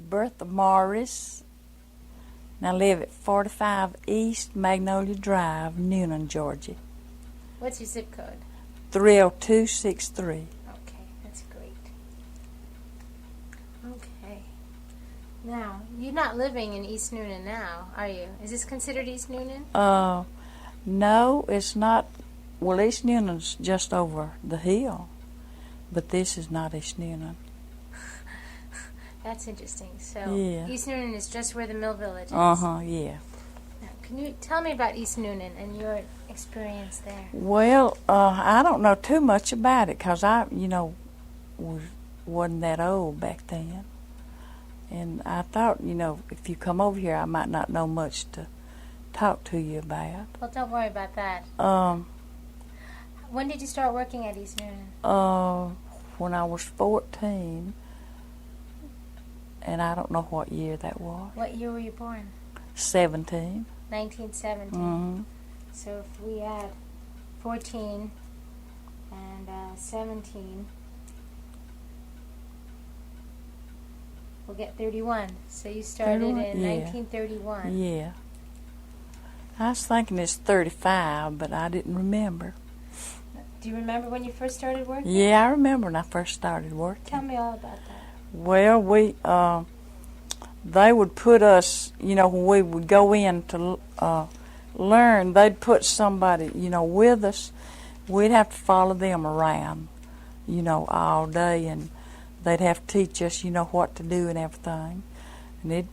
Bertha Morris, and I live at 45 East Magnolia Drive, Newnan, Georgia. What's your zip code? 30263. Okay, that's great. Okay. Now, you're not living in East Newnan now, are you? Is this considered East Newnan? No, it's not. Well, East Newnan's just over the hill, but this is not East Newnan. That's interesting. So, Yeah. East Newnan is just where the Mill Village is. Yeah. Now, can you tell me about East Newnan and your experience there? Well, I don't know too much about it because I, wasn't that old back then. And I thought, if you come over here, I might not know much to talk to you about. Well, don't worry about that. When did you start working at East Newnan? When I was 14, and I don't know what year that was. What year were you born? 17. 1917. Mm-hmm. So if we add 14 and 17, we'll get 31. So you started 31? in Yeah. 1931. Yeah. I was thinking it's 35, but I didn't remember. Do you remember when you first started working? Yeah, I remember when I first started working. Tell me all about that. Well, they would put us, when we would go in to learn, they'd put somebody, with us. We'd have to follow them around, all day, and they'd have to teach us, what to do and everything. And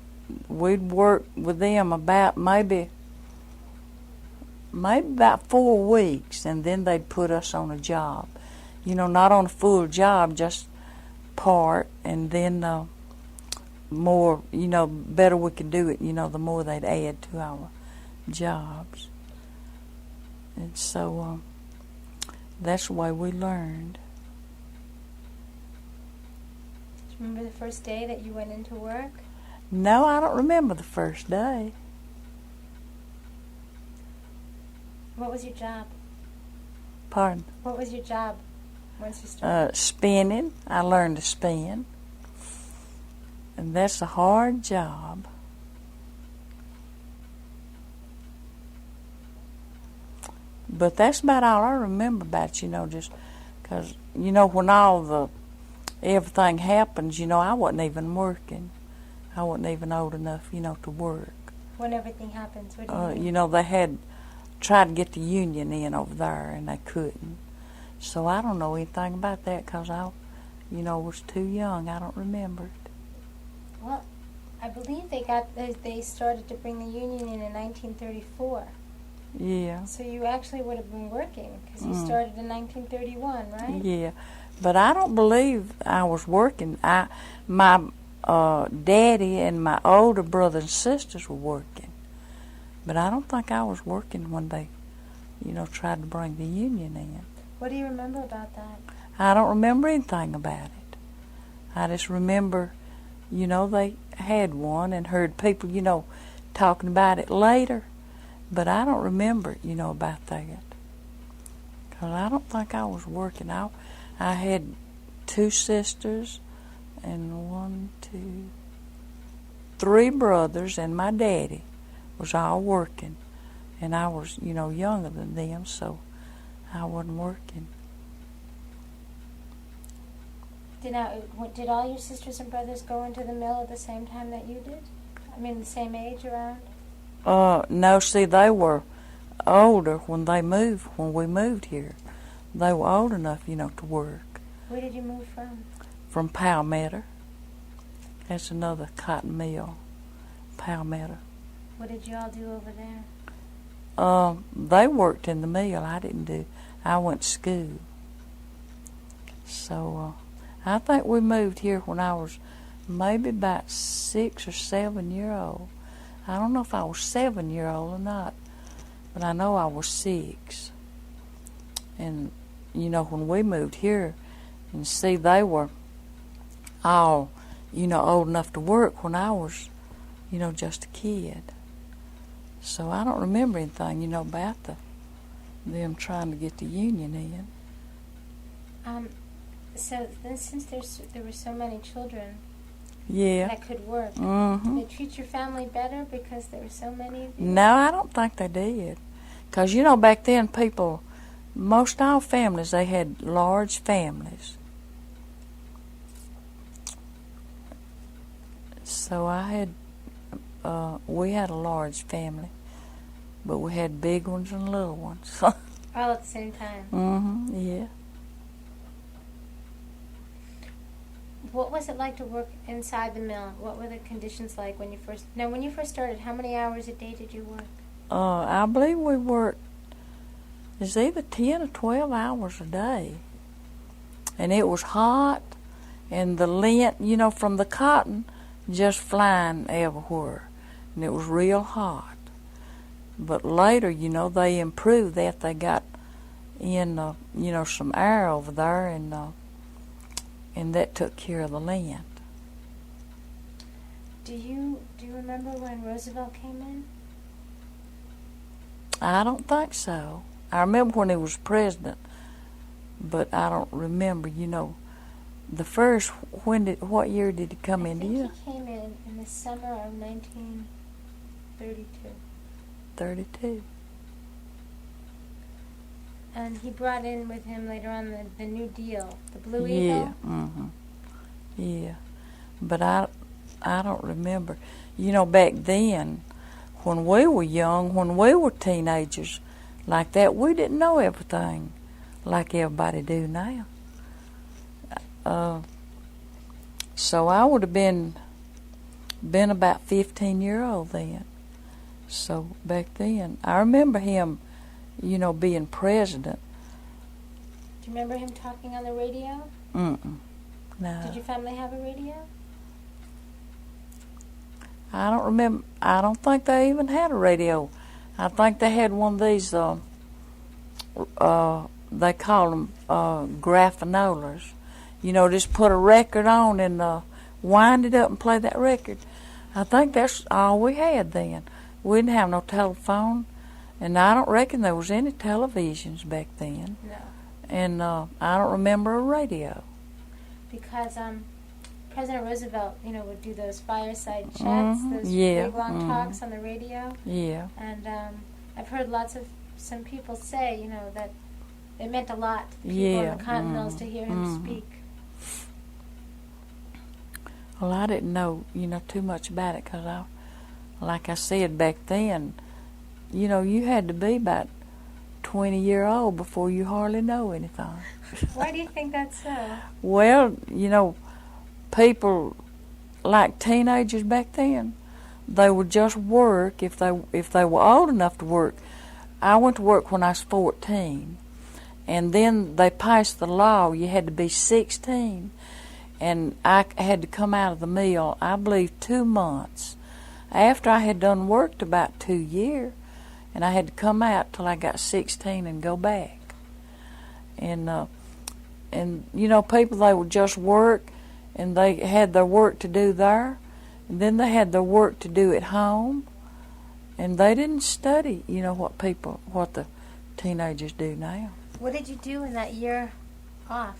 we'd work with them about maybe about 4 weeks, and then they'd put us on a job. Not on a full job, just part, and then more, better we could do it, the more they'd add to our jobs. And so that's the way we learned. Do you remember the first day that you went into work? No, I don't remember the first day. What was your job? Pardon? What was your job once you started? Spinning. I learned to spin. And that's a hard job. But that's about all I remember about, just because, when everything happens, I wasn't even working. I wasn't even old enough, to work. When everything happens, what do you mean? They had tried to get the union in over there, and they couldn't. So I don't know anything about that because I, was too young. I don't remember it. Well, I believe they started to bring the union in 1934. Yeah. So you actually would have been working because you started in 1931, right? Yeah, but I don't believe I was working. My daddy and my older brothers and sisters were working, but I don't think I was working when they, tried to bring the union in. What do you remember about that? I don't remember anything about it. I just remember, they had one and heard people, talking about it later. But I don't remember, about that. Because I don't think I was working. I had 2 sisters and 3 brothers, and my daddy was all working. And I was, younger than them, so I wasn't working. Did all your sisters and brothers go into the mill at the same time that you did? I mean, the same age around? No, see, they were older when we moved here. They were old enough, to work. Where did you move from? From Palmetto. That's another cotton mill, Palmetto. What did you all do over there? They worked in the mill. I went to school. So, I think we moved here when I was maybe about 6 or 7 years old. I don't know if I was 7-year-old or not, but I know I was 6. And, when we moved here, and see, they were all, old enough to work when I was, just a kid. So I don't remember anything, about them trying to get the union in. So then, since there were so many children Yeah. that could work. Mm-hmm. Did they treat your family better because there were so many of you? No, I don't think they did. 'Cause, back then people, most all families, they had large families. So we had a large family, but we had big ones and little ones. All at the same time. Mm-hmm, yeah. What was it like to work inside the mill? What were the conditions like when you first started? How many hours a day did you work? I believe we worked, it's either 10 or 12 hours a day. And it was hot, and the lint, from the cotton, just flying everywhere. And it was real hot. But later, they improved that. They got in, some air over there, and that took care of the lint. Do you remember when Roosevelt came in? I don't think so. I remember when he was president, but I don't remember, the first, what year did he come into you? I think he came in the summer of 1932. 32. And he brought in with him later on the New Deal, the Blue Yeah, Eagle. mm-hmm. Yeah. But I don't remember. Back then, when we were young, when we were teenagers like that, we didn't know everything like everybody do now. So I would have been about 15-year-old then. So back then, I remember him, being president. Do you remember him talking on the radio? Mm-mm. No. Did your family have a radio? I don't remember. I don't think they even had a radio. I think they had one of these, they call them graphanolas. Just put a record on and wind it up and play that record. I think that's all we had then. We didn't have no telephone, and I don't reckon there was any televisions back then. No. And I don't remember a radio. Because President Roosevelt, would do those fireside chats, those yeah, big long talks on the radio. Yeah. And I've heard some people say, that it meant a lot to people Yeah. in the cotton mills to hear him speak. Well, I didn't know, too much about it because like I said back then, you had to be about 20-year-old before you hardly know anything. Why do you think that's so? Well, people like teenagers back then, they would just work if they were old enough to work. I went to work when I was 14, and then they passed the law you had to be 16, and I had to come out of the mill, I believe, 2 months after I had done worked about 2 years, and I had to come out till I got 16 and go back. And people, they would just work, and they had their work to do there, and then they had their work to do at home, and they didn't study, what the teenagers do now. What did you do in that year off?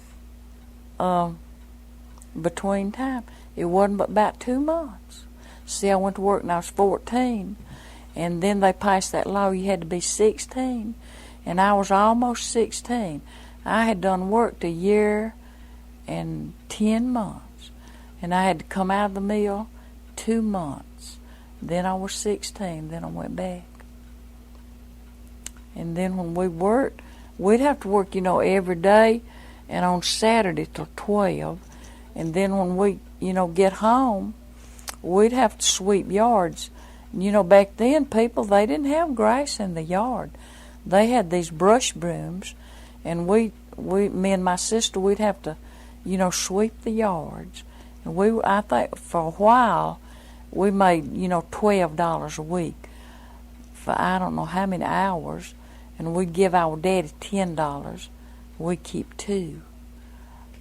Between time, it wasn't but about 2 months. See, I went to work when I was 14, and then they passed that law you had to be 16, and I was almost 16. I had done work a year and 10 months, and I had to come out of the mill 2 months. Then I was 16, then I went back. And then when we worked, we'd have to work, every day, and on Saturday till 12. And then when we, get home, we'd have to sweep yards. Back then, people, they didn't have grass in the yard. They had these brush brooms, and me and my sister, we'd have to, sweep the yards. And I think for a while, we made, $12 a week for I don't know how many hours, and we'd give our daddy $10. We'd keep $2.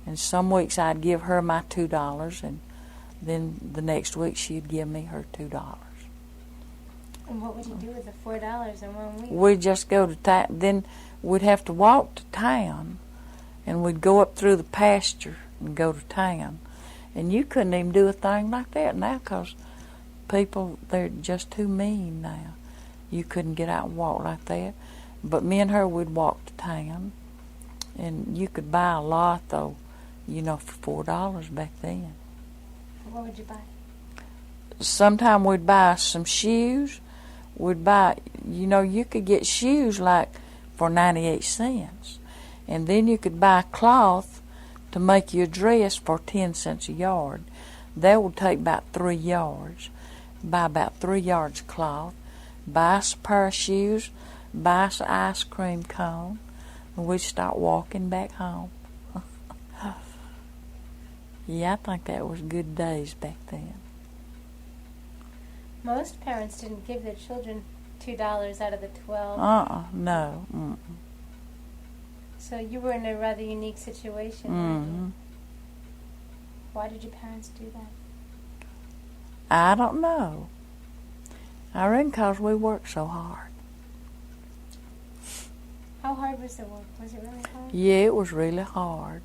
And some weeks I'd give her my $2, and then the next week she'd give me her $2. And what would you do with the $4 in 1 week? We'd just go to town. Then we'd have to walk to town, and we'd go up through the pasture and go to town. And you couldn't even do a thing like that now, 'cause people, they're just too mean now. You couldn't get out and walk like that. But me and her would walk to town, and you could buy a lot, though, for $4 back then. What would you buy? Sometime we'd buy some shoes. We'd buy, you could get shoes like for 98 cents. And then you could buy cloth to make your dress for 10 cents a yard. That would take about 3 yards. Buy about 3 yards of cloth. Buy us a pair of shoes. Buy us an ice cream cone. And we'd start walking back home. Yeah, I think that was good days back then. Most parents didn't give their children $2 out of the 12. No. Mm-mm. So you were in a rather unique situation. Mm-hmm. Why did your parents do that? I don't know. I reckon 'cause we worked so hard. How hard was the work? Was it really hard? Yeah, it was really hard.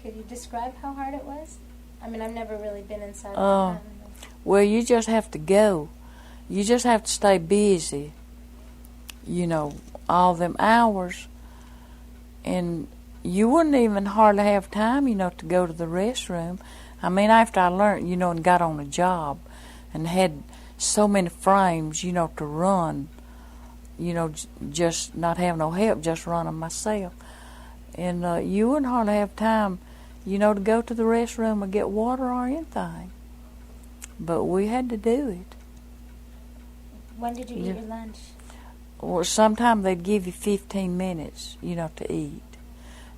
Could you describe how hard it was? I mean, I've never really been inside of a plant. Well, you just have to go. You just have to stay busy, all them hours. And you wouldn't even hardly have time, to go to the restroom. I mean, after I learned, and got on a job and had so many frames, to run, just not have no help, just running myself. And you wouldn't hardly have time, to go to the restroom or get water or anything. But we had to do it. When did you eat your lunch? Well, sometimes they'd give you 15 minutes, to eat.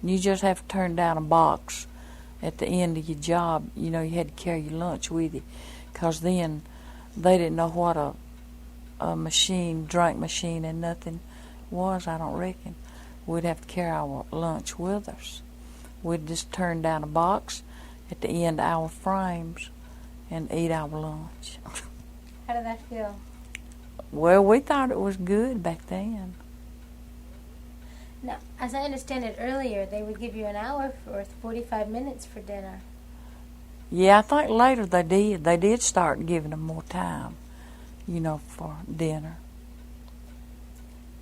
And you just have to turn down a box at the end of your job. You had to carry your lunch with you, 'cause then they didn't know what a drink machine and nothing was, I don't reckon. We'd have to carry our lunch with us. We'd just turn down a box at the end of our frames and eat our lunch. How did that feel? Well, we thought it was good back then. Now, as I understand it earlier, they would give you an hour or 45 minutes for dinner. Yeah, I think later they did. They did start giving them more time, for dinner.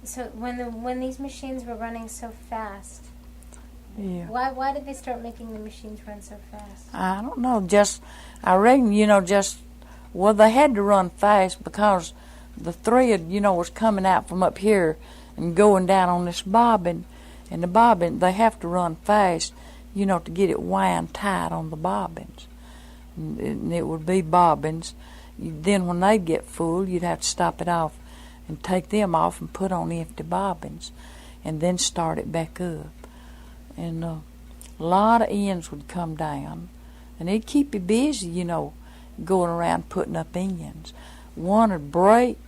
So when these machines were running so fast, Yeah. why did they start making the machines run so fast? I don't know. I reckon, they had to run fast because the thread, was coming out from up here and going down on this bobbin. And the bobbin, they have to run fast, to get it wound tight on the bobbins. And it would be bobbins. Then when they'd get full, you'd have to stop it off and take them off and put on empty bobbins and then start it back up. And a lot of ends would come down. And it'd keep you busy, going around putting up ends. One would break,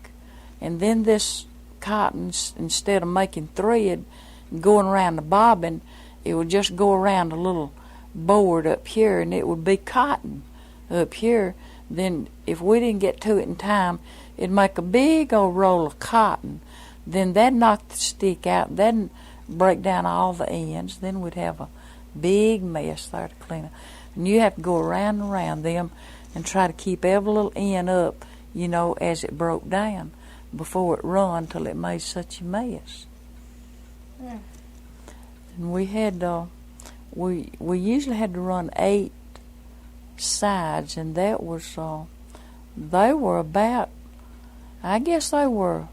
and then this cotton, instead of making thread and going around the bobbin, it would just go around a little board up here, and it would be cotton up here. Then if we didn't get to it in time, it'd make a big old roll of cotton. Then that'd knock the stick out. That'd break down all the ends. Then we'd have a big mess there to clean up. And you have to go around and around them and try to keep every little end up, as it broke down before it run till it made such a mess. Mm. And we had, we usually had to run 8 sides, and that was, they were about, I guess they were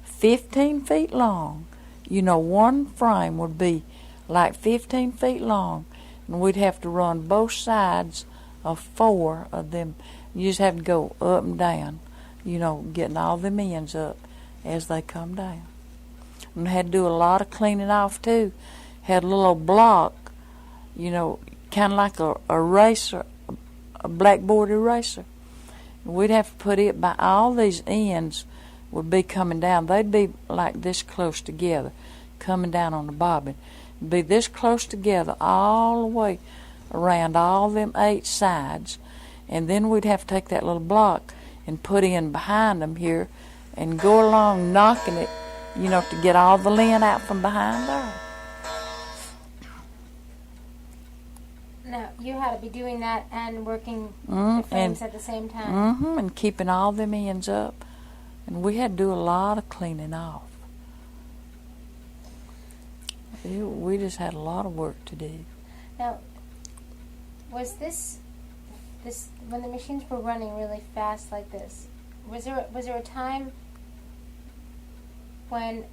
15 feet long. One frame would be like 15 feet long, and we'd have to run both sides of 4 of them. You just have to go up and down, getting all them ends up as they come down. And had to do a lot of cleaning off too. Had a little old block, kind of like a eraser, a blackboard eraser. And we'd have to put it by all these ends would be coming down. They'd be like this close together, coming down on the bobbin. It'd be this close together all the way around all them 8 sides. And then we'd have to take that little block and put in behind them here and go along knocking it, to get all the lint out from behind there. you had to be doing that and working Mm, the frames at the same time. and keeping all them ends up. And we had to do a lot of cleaning off. We just had a lot of work to do. Now, was this when the machines were running really fast like this? Was there a time when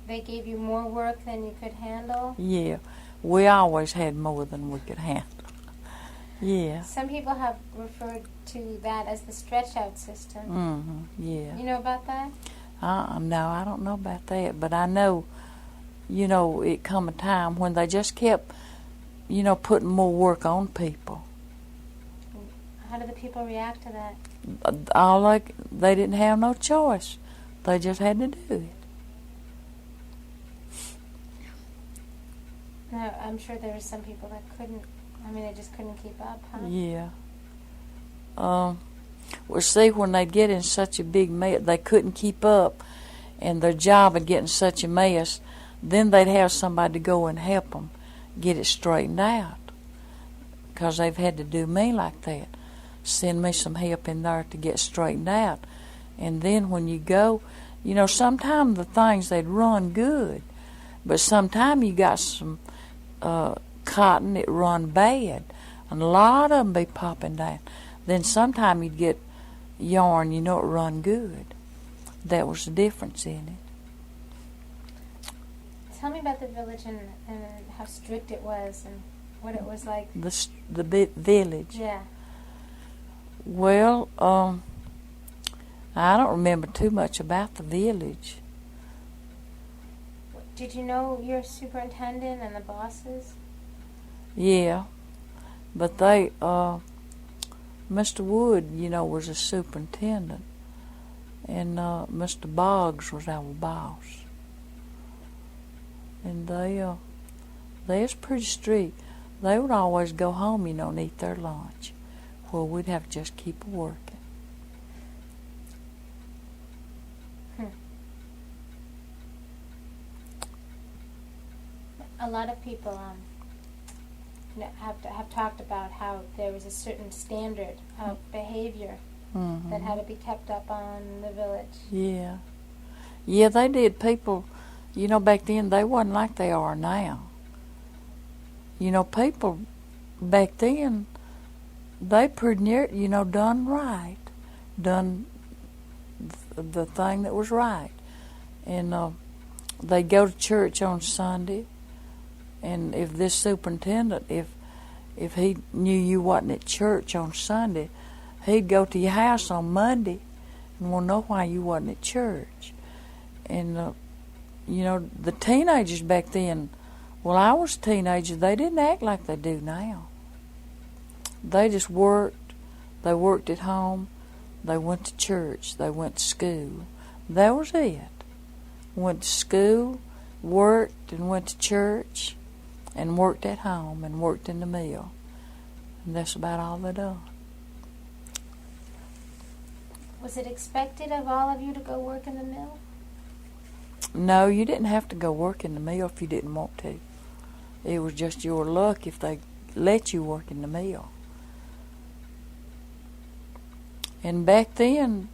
they gave you more work than you could handle? Yeah, we always had more than we could handle. Yeah. Some people have referred to that as the stretch-out system. Yeah. You know about that? No, I don't know about that, but I know, it come a time when they just kept, putting more work on people. How did the people react to that? They didn't have no choice. They just had to do it. No, I'm sure there were some people that couldn't. I mean, they just couldn't keep up, huh? Yeah. Well, see, when they'd get in such a big mess, they couldn't keep up, and their job would get in such a mess, then they'd have somebody to go and help them get it straightened out. Because they've had to do me like that. Send me some help in there to get straightened out. And then when you go, sometimes the things, they'd run good, but sometimes you got some cotton that run bad, and a lot of them be popping down. Then sometime you'd get yarn, it run good. That was the difference in it. Tell me about the village and how strict it was and what it was like. The village. Yeah. Well, I don't remember too much about the village. Did you know your superintendent and the bosses? Yeah, but they, Mr. Wood, was a superintendent, and Mr. Boggs was our boss. And they was pretty strict. They would always go home, and eat their lunch. Well, we'd have to just keep working. A lot of people have talked about how there was a certain standard of behavior that had to be kept up on the village. Yeah. Yeah, they did. People, back then, they wasn't like they are now. People back then, they pretty near, done right. Done the thing that was right. And they'd go to church on Sunday. And if this superintendent, if he knew you wasn't at church on Sunday, he'd go to your house on Monday and want to know why you wasn't at church. And, the teenagers back then, well, I was a teenager, they didn't act like they do now. They just worked. They worked at home. They went to church. They went to school. That was it. Went to school, worked, and went to church, and worked at home, and worked in the mill. And that's about all they done. Was it expected of all of you to go work in the mill? No, you didn't have to go work in the mill if you didn't want to. It was just your luck if they let you work in the mill. And back then,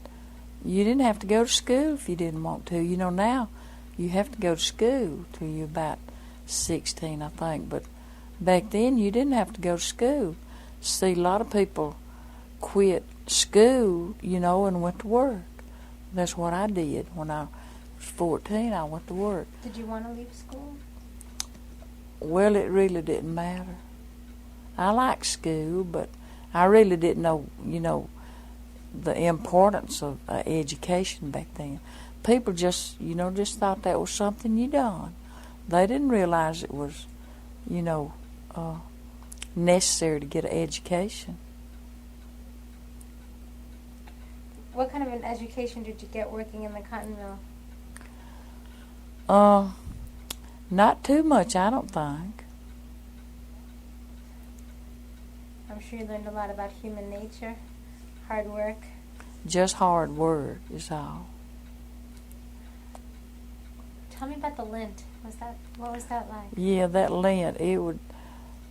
you didn't have to go to school if you didn't want to. Now you have to go to school till you're about 16, I think. But back then, you didn't have to go to school. See, a lot of people quit school, and went to work. That's what I did. When I was 14, I went to work. Did you want to leave school? Well, it really didn't matter. I liked school, but I really didn't know, the importance of education back then. People just thought that was something you done. They didn't realize it was, necessary to get an education. What kind of an education did you get working in the cotton mill? Not too much, I don't think. I'm sure you learned a lot about human nature, hard work. Just hard work is all. Tell me about the lint. What was that like? Yeah, that lint,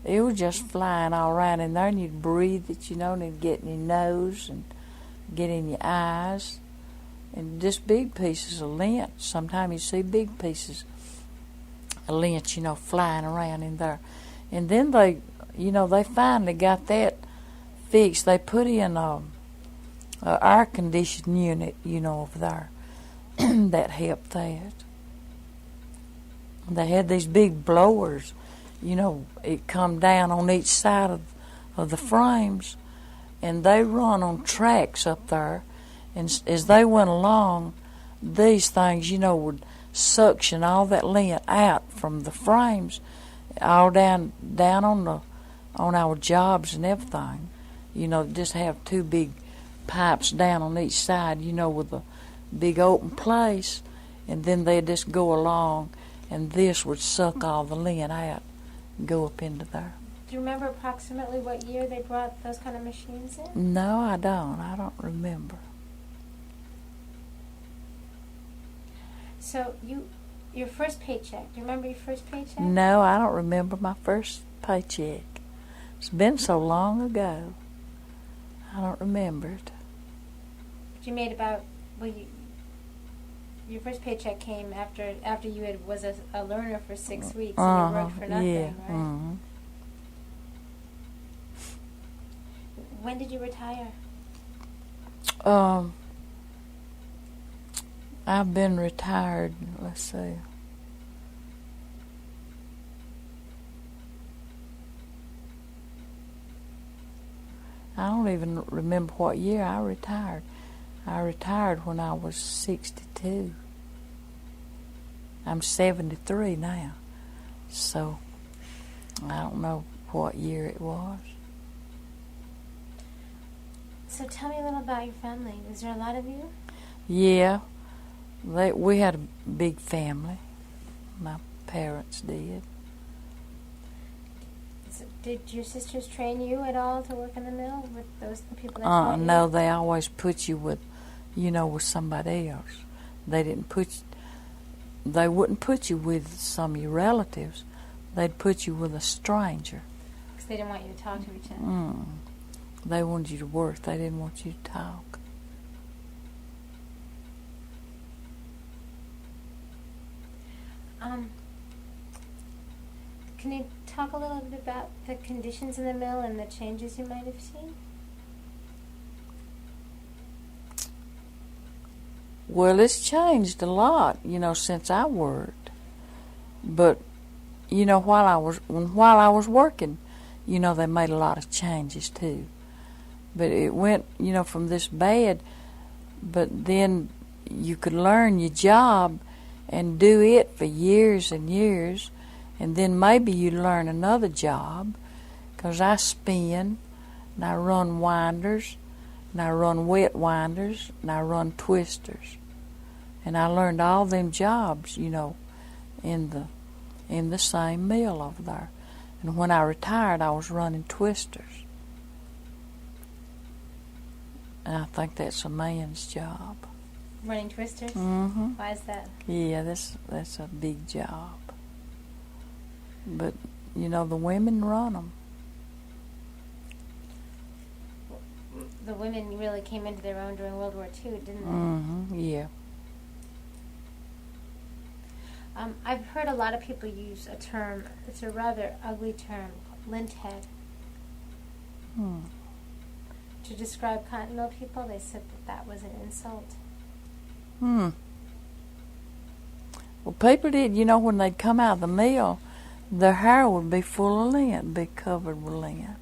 it was just flying all around in there, and you'd breathe it, and it'd get in your nose and get in your eyes. And just big pieces of lint. Sometimes you see big pieces of lint, flying around in there. And then they finally got that fixed. They put in a air conditioning unit, over there. That helped that. They had these big blowers, it come down on each side of the frames, and they run on tracks up there. And as they went along, these things, would suction all that lint out from the frames, all down on our jobs and everything. Just have two big pipes down on each side, with a big open place, and then they'd just go along, and this would suck all the lint out and go up into there. Do you remember approximately what year they brought those kind of machines in? No, I don't. I don't remember. So your first paycheck, do you remember your first paycheck? No, I don't remember my first paycheck. It's been so long ago. I don't remember it. But you made about, your first paycheck came after you was a learner for 6 weeks and you worked for nothing, yeah. right? Mm-hmm. When did you retire? I've been retired, let's see. I don't even remember what year I retired. I retired when I was 62. I'm 73 now, so I don't know what year it was. So tell me a little about your family. Is there a lot of you? Yeah. We had a big family. My parents did. So did your sisters train you at all to work in the mill with those people that taught you? No, they always put you with, with somebody else. They wouldn't put you with some of your relatives. They'd put you with a stranger. Because they didn't want you to talk to each other. They wanted you to work. They didn't want you to talk. Can you talk a little bit about the conditions in the mill and the changes you might have seen? Well, it's changed a lot, since I worked. But, while I was working, they made a lot of changes too. But it went, from this bad, but then you could learn your job and do it for years and years, and then maybe you learn another job, because I spin, and I run winders, and I run wet winders, and I run twisters. And I learned all them jobs, in the same mill over there. And when I retired, I was running twisters. And I think that's a man's job. Running twisters? Mm-hmm. Why is that? Yeah, that's a big job. But, the women run them. The women really came into their own during World War II, didn't they? Mm-hmm, yeah. I've heard a lot of people use a term, it's a rather ugly term, lint head. To describe cotton mill people, they said that was an insult. Well, people did, when they'd come out of the mill, their hair would be full of lint, be covered with lint.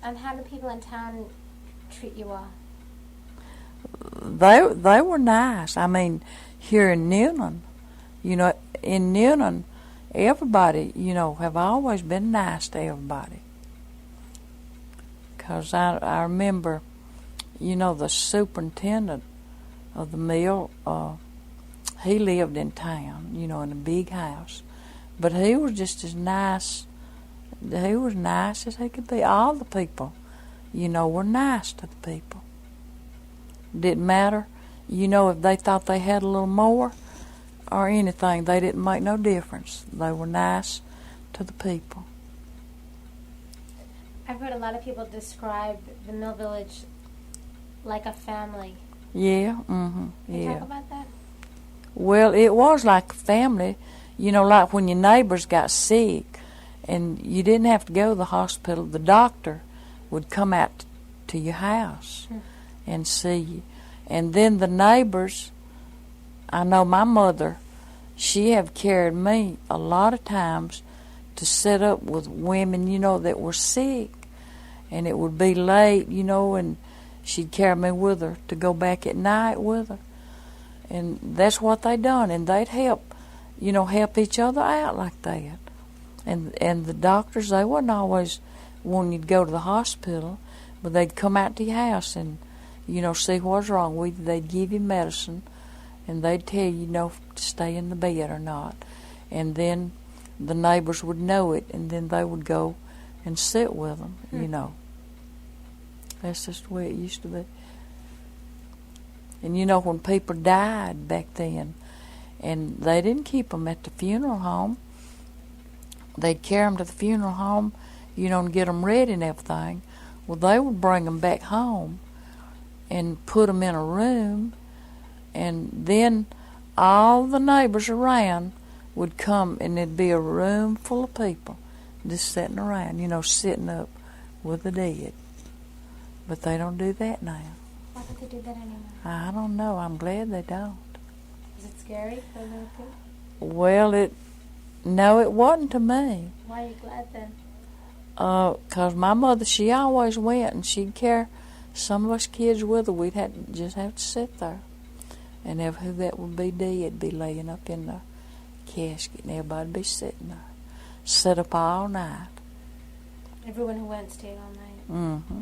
And how do people in town treat you all? They were nice. I mean, here in Newnan, in Newnan, everybody, have always been nice to everybody. Because I remember, the superintendent of the mill, he lived in town, in a big house. But he was just as nice, he was nice as he could be. All the people, were nice to the people. Didn't matter, if they thought they had a little more, or anything. They didn't make no difference. They were nice to the people. I've heard a lot of people describe the Mill Village like a family. Yeah, Can you yeah. talk about that? Well, it was like a family. You know, like when your neighbors got sick and you didn't have to go to the hospital, the doctor would come out to your house and see you. And then the neighbors, I know my mother, she have carried me a lot of times to sit up with women, you know, that were sick. And it would be late, you know, and she'd carry me with her to go back at night with her. And that's what they done. And they'd help, you know, help each other out like that. And the doctors, they wasn't always wanting you to go to the hospital, but they'd come out to your house and, you know, see what's wrong with you. They'd give you medicine, and they'd tell you, you know, to stay in the bed or not. And then the neighbors would know it, and then they would go and sit with them, you know. That's just the way it used to be. And you know, when people died back then, and they didn't keep them at the funeral home, they'd carry them to the funeral home, you know, and get them ready and everything. Well, they would bring them back home and put them in a room, and then all the neighbors around would come, and it'd be a room full of people just sitting around, you know, sitting up with the dead. But they don't do that now. Why don't they do that anymore? I don't know. I'm glad they don't. Is it scary for little people? Well, no, it wasn't to me. Why are you glad then? 'Cause my mother, she always went, and she'd carry some of us kids with her. We'd just have to sit there. And who that would be dead be laying up in the casket, and everybody'd be sitting there. Sit up all night. Everyone who went stayed all night. Mm-hmm.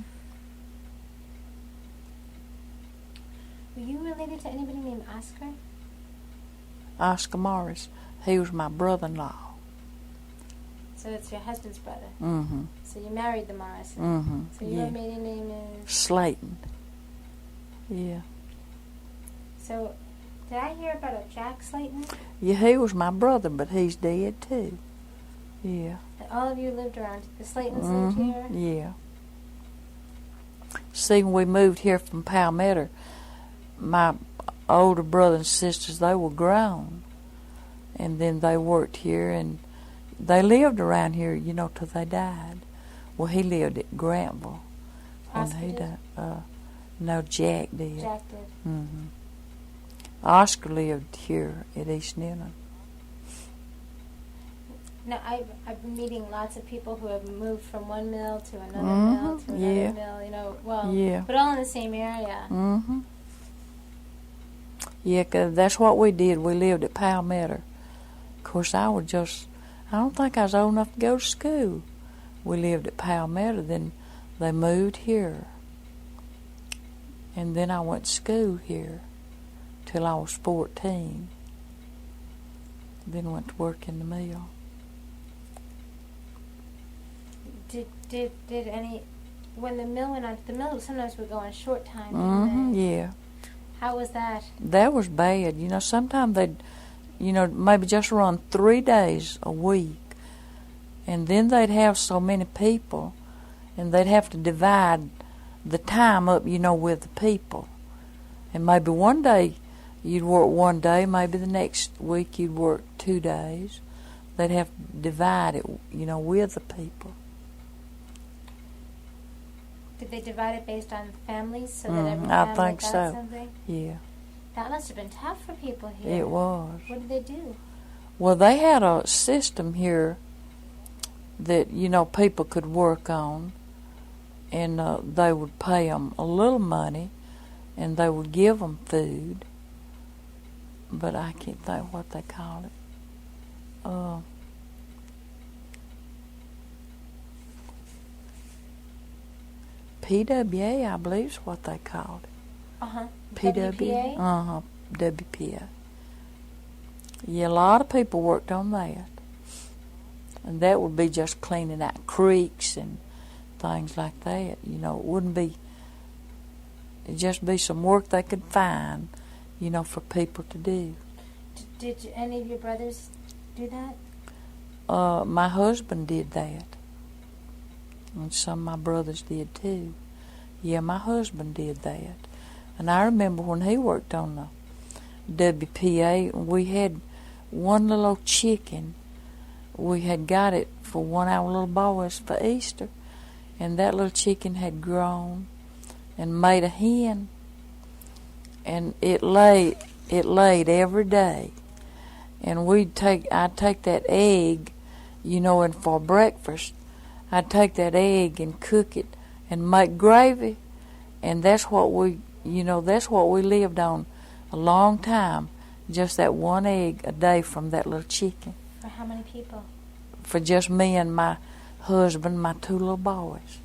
Were you related to anybody named Oscar? Oscar Morris. He was my brother-in-law. So it's your husband's brother. Mm-hmm. So you married the Morrisons. Mm-hmm. So your maiden name is? Slayton. Yeah. So, did I hear about a Jack Slayton? Yeah, he was my brother, but he's dead too. Yeah. And all of you lived around. The Slaytons lived here? Yeah. See, when we moved here from Palmetto, my older brother and sisters, they were grown. And then they worked here, and they lived around here, you know, till they died. Well, he lived at Grantville. Oscar did? Died. No, Jack did. Jack did. Mm-hmm. Oscar lived here at East Newnan. No, I've been meeting lots of people who have moved from one mill to another mill to another mill, you know, but all in the same area. Mm-hmm. Yeah, 'cause that's what we did. We lived at Palmetto. Of course, I don't think I was old enough to go to school. We lived at Palmetto, then they moved here. And then I went to school here till I was 14. Then went to work in the mill. Did any, when the mill went on, the mill sometimes would go on short time, Mm-hmm, didn't they? yeah. How was that? That was bad. You know, sometimes they'd, you know, maybe just run 3 days a week. And then they'd have so many people, and they'd have to divide the time up, you know, with the people. And maybe one day you'd work 1 day, maybe the next week you'd work 2 days. They'd have to divide it, you know, with the people. Did they divide it based on families so that every family I think got so. something? Yeah. That must have been tough for people here. It was. What did they do? Well, they had a system here that, you know, people could work on, and they would pay them a little money, and they would give them food, but I can't think what they call it. PWA, I believe is what they called it. Uh-huh. PWA? Uh-huh, WPA. Yeah, a lot of people worked on that. And that would be just cleaning out creeks and things like that. You know, it wouldn't be, it'd just be some work they could find, you know, for people to do. Did any of your brothers do that? My husband did that. And some of my brothers did too. Yeah, my husband did that. And I remember when he worked on the WPA, we had one little old chicken. We had got it for one of our little boys for Easter. And that little chicken had grown and made a hen. And it laid every day. And I'd take that egg, and for breakfast, I'd take that egg and cook it and make gravy. And that's what we lived on a long time. Just that one egg a day from that little chicken. For how many people? For just me and my husband, my two little boys.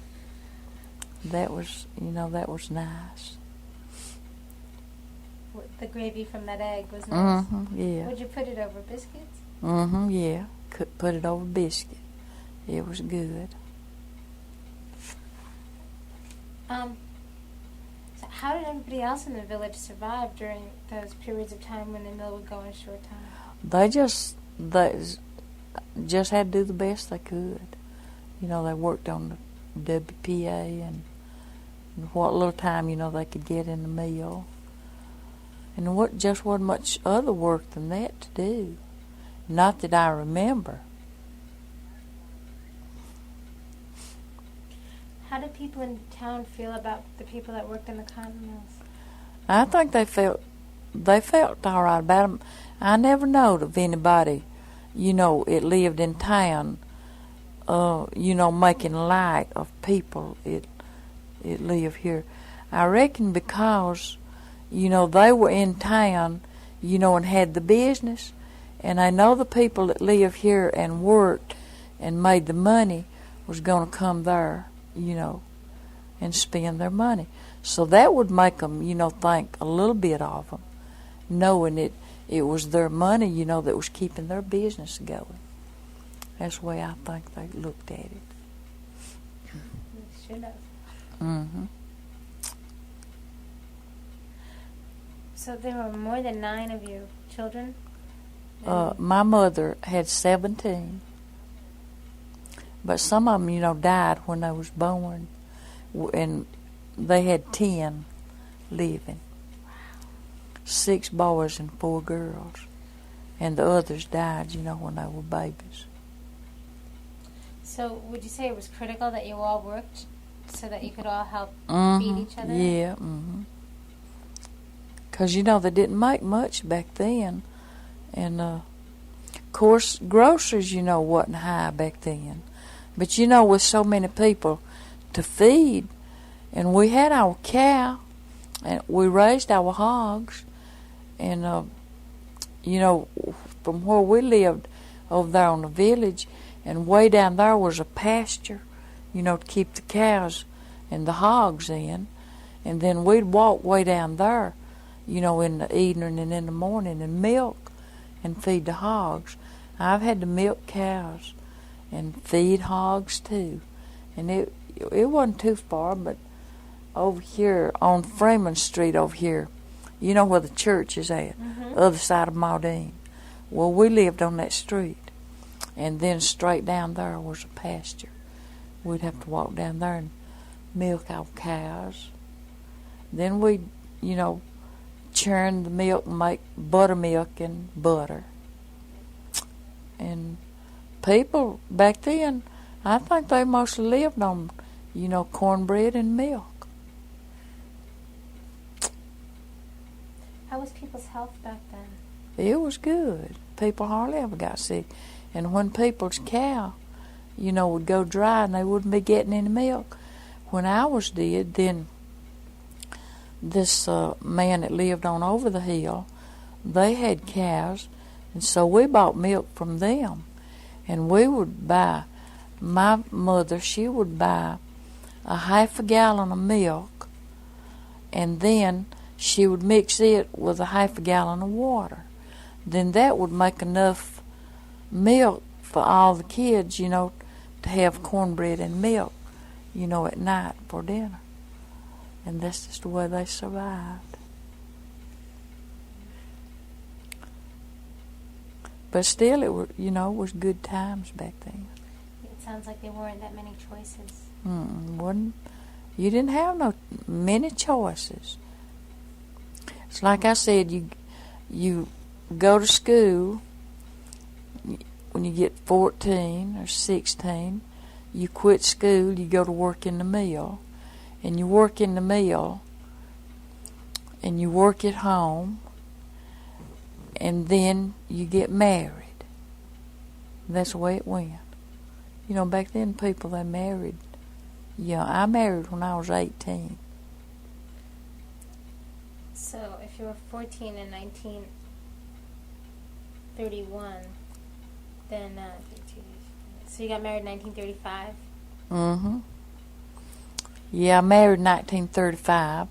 That was nice. The gravy from that egg was nice. Yeah. Would you put it over biscuits? Yeah. Could put it over biscuit. It was good. So how did everybody else in the village survive during those periods of time when the mill would go in short time? They just had to do the best they could. They worked on the WPA and what little time, they could get in the mill. And just wasn't much other work than that to do. Not that I remember. How did people in town feel about the people that worked in the cotton mills? I think they felt all right about them. I never knowed of anybody, it lived in town, making light of people it live here. I reckon because, they were in town, and had the business, and I know the people that live here and worked and made the money was going to come there, and spend their money. So that would make them, think a little bit of them, knowing it was their money, that was keeping their business going. That's the way I think they looked at it. They should have. Mm-hmm. So there were more than 9 of you children? My mother had 17. But some of them, died when they was born. And they had 10 living. 6 boys and 4 girls. And the others died, when they were babies. So would you say it was critical that you all worked so that you could all help feed each other? Yeah, because, they didn't make much back then. And, of course, groceries, wasn't high back then. But, with so many people to feed, and we had our cow, and we raised our hogs, and, from where we lived over there on the village, and way down there was a pasture, to keep the cows and the hogs in. And then we'd walk way down there, in the evening and in the morning and milk and feed the hogs. I've had to milk cows and feed hogs too. And it wasn't too far, but over here on Freeman Street over here, where the church is at, the other side of Maudine. Well, we lived on that street. And then straight down there was a pasture. We'd have to walk down there and milk our cows. Then we'd, churn the milk and make buttermilk and butter. And people back then, I think they mostly lived on, cornbread and milk. How was people's health back then? It was good. People hardly ever got sick. And when people's cow, would go dry and they wouldn't be getting any milk, when ours did, then this man that lived on over the hill, they had cows, and so we bought milk from them. And we would buy, my mother, she would buy a half a gallon of milk, and then she would mix it with a half a gallon of water. Then that would make enough milk for all the kids, to have cornbread and milk, at night for dinner. And that's just the way they survived. But still, it was good times back then. It sounds like there weren't that many choices. Wasn't. You didn't have many choices. It's like I said, you go to school when you get 14 or 16. You quit school, you go to work in the mill, and you work in the mill, and you work at home, and then you get married. That's the way it went. Back then people, they married. I married when I was 18. So if you were 14 in 1931, then so you got married in 1935? Mm-hmm. Yeah, I married in 1935,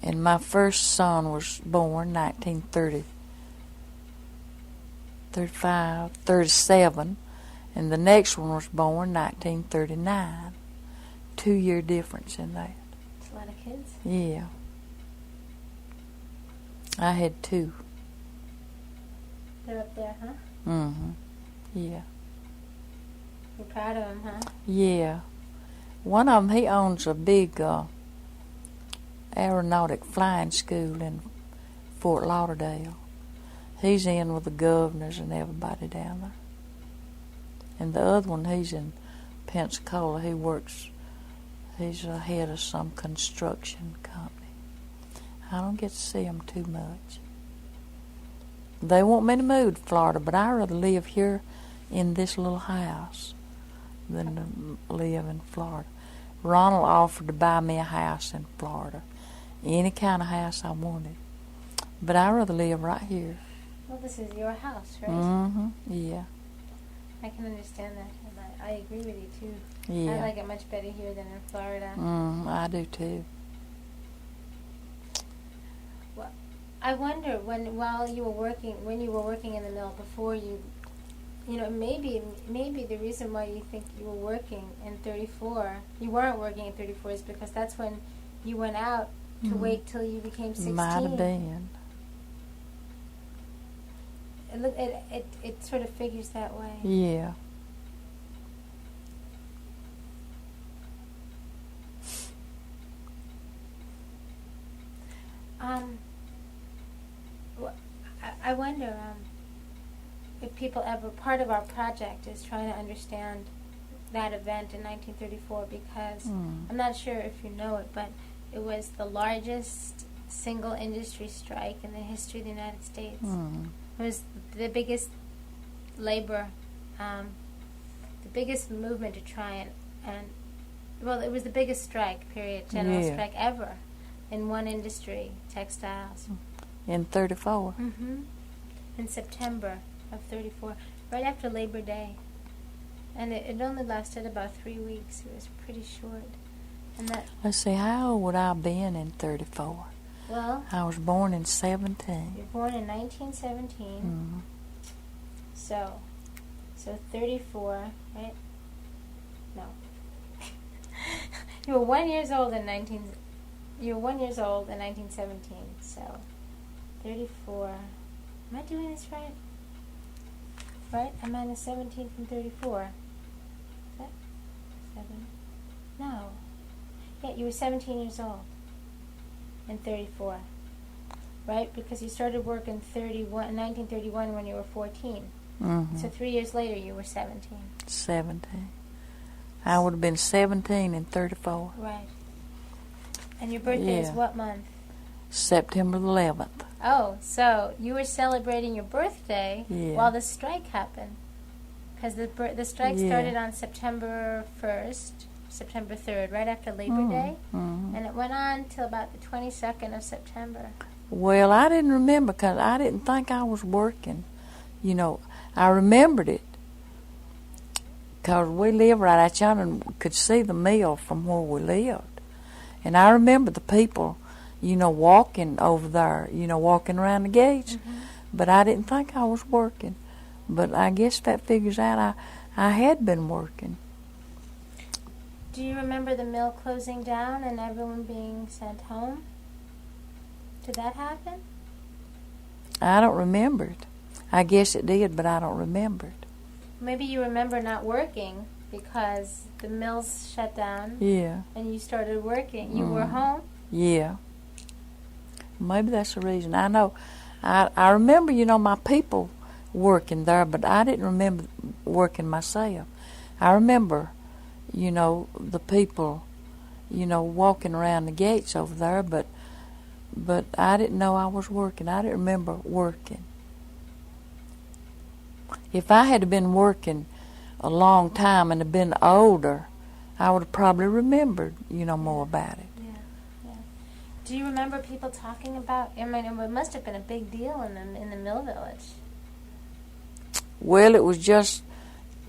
and my first son was born 1937, and the next one was born 1939. 2-year difference in that. That's a lot of kids. Yeah. I had 2. They're up there, huh? Mm-hmm. Yeah. You're proud of them, huh? Yeah. One of them, he owns a big aeronautic flying school in Fort Lauderdale. He's in with the governors and everybody down there. And the other one, he's in Pensacola. He's the head of some construction company. I don't get to see him too much. They want me to move to Florida, but I'd rather live here in this little house than to live in Florida. Ronald offered to buy me a house in Florida, any kind of house I wanted. But I'd rather live right here. Well, this is your house, right? Mm-hmm, yeah. I can understand that, and I agree with you, too. Yeah. I like it much better here than in Florida. I do, too. Well, I wonder, when you were working in the mill before maybe the reason why you think you were working in 34, you weren't working in 34, is because that's when you went out to wait till you became 16. Might have been. It sort of figures that way. Yeah. I wonder if people ever, part of our project is trying to understand that event in 1934, because I'm not sure if you know it, but it was the largest single industry strike in the history of the United States. It was the biggest labor, the biggest movement to try and it was the biggest strike, period, general strike ever in one industry, textiles. In 34. In September of 34, right after Labor Day. And it only lasted about 3 weeks. It was pretty short. And Let's see, how old would I have been in 34? Well, I was born in 17. You're born in 1917. So 34, right? No. You were 1 year old in 1917. So 34. Am I doing this right? Right? I'm minus 17 from 34. Is that 7? No. Yeah, you were 17 years old in 34. Right? Because you started work in 1931 when you were 14. So 3 years later you were 17. 17. I would have been 17 in 34. Right. And your birthday is what month? September the 11th. Oh, so you were celebrating your birthday while the strike happened. Because the strike started on September 1st, September 3rd, right after Labor Day. And it went on till about the 22nd of September. Well, I didn't remember because I didn't think I was working. I remembered it because we lived right out yonder and could see the mill from where we lived. And I remember the people, walking over there, walking around the gates. But I didn't think I was working. But I guess that figures out I had been working. Do you remember the mill closing down and everyone being sent home? Did that happen? I don't remember it. I guess it did, but I don't remember it. Maybe you remember not working because the mills shut down. Yeah. And you started working. You were home? Yeah. Maybe that's the reason. I know. I remember, my people working there, but I didn't remember working myself. I remember, the people, walking around the gates over there, but I didn't know I was working. I didn't remember working. If I had been working a long time and had been older, I would have probably remembered, more about it. Yeah. Do you remember people talking about? I mean, it must have been a big deal in the mill village. Well, it was just,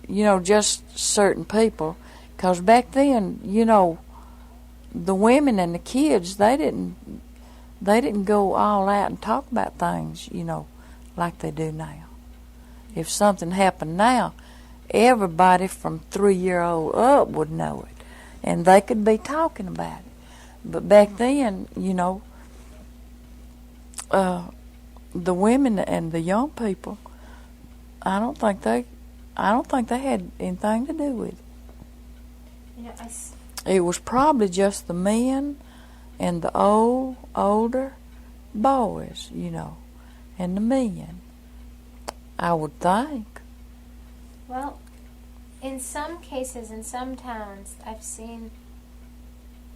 just certain people, because back then, the women and the kids, they didn't go all out and talk about things, like they do now. If something happened now, everybody from 3-year-old up would know it, and they could be talking about it. But back then, the women and the young people, I don't think they had anything to do with it. It was probably just the men and the older boys, and the men, I would think. Well, in some cases, in some towns, I've seen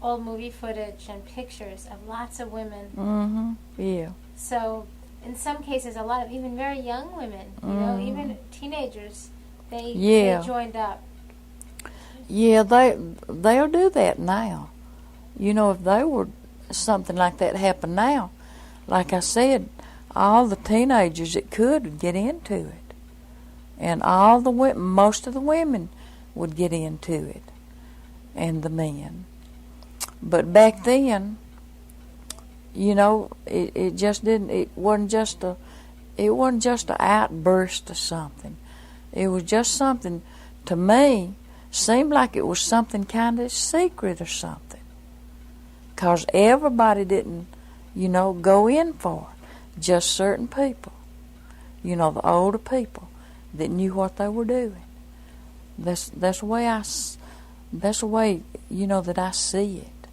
old movie footage and pictures of lots of women. Mm-hmm. Yeah. So, in some cases, a lot of even very young women, even teenagers, they joined up. Yeah, they'll do that now. If they were something like that happened now, like I said, all the teenagers that could would get into it, and most of the women would get into it, and the men. But back then, it just didn't. It wasn't just an outburst or something. It was just something, to me, seemed like it was something kind of secret or something. 'Cause everybody didn't, go in for it. Just certain people, the older people that knew what they were doing. That's the way that I see it.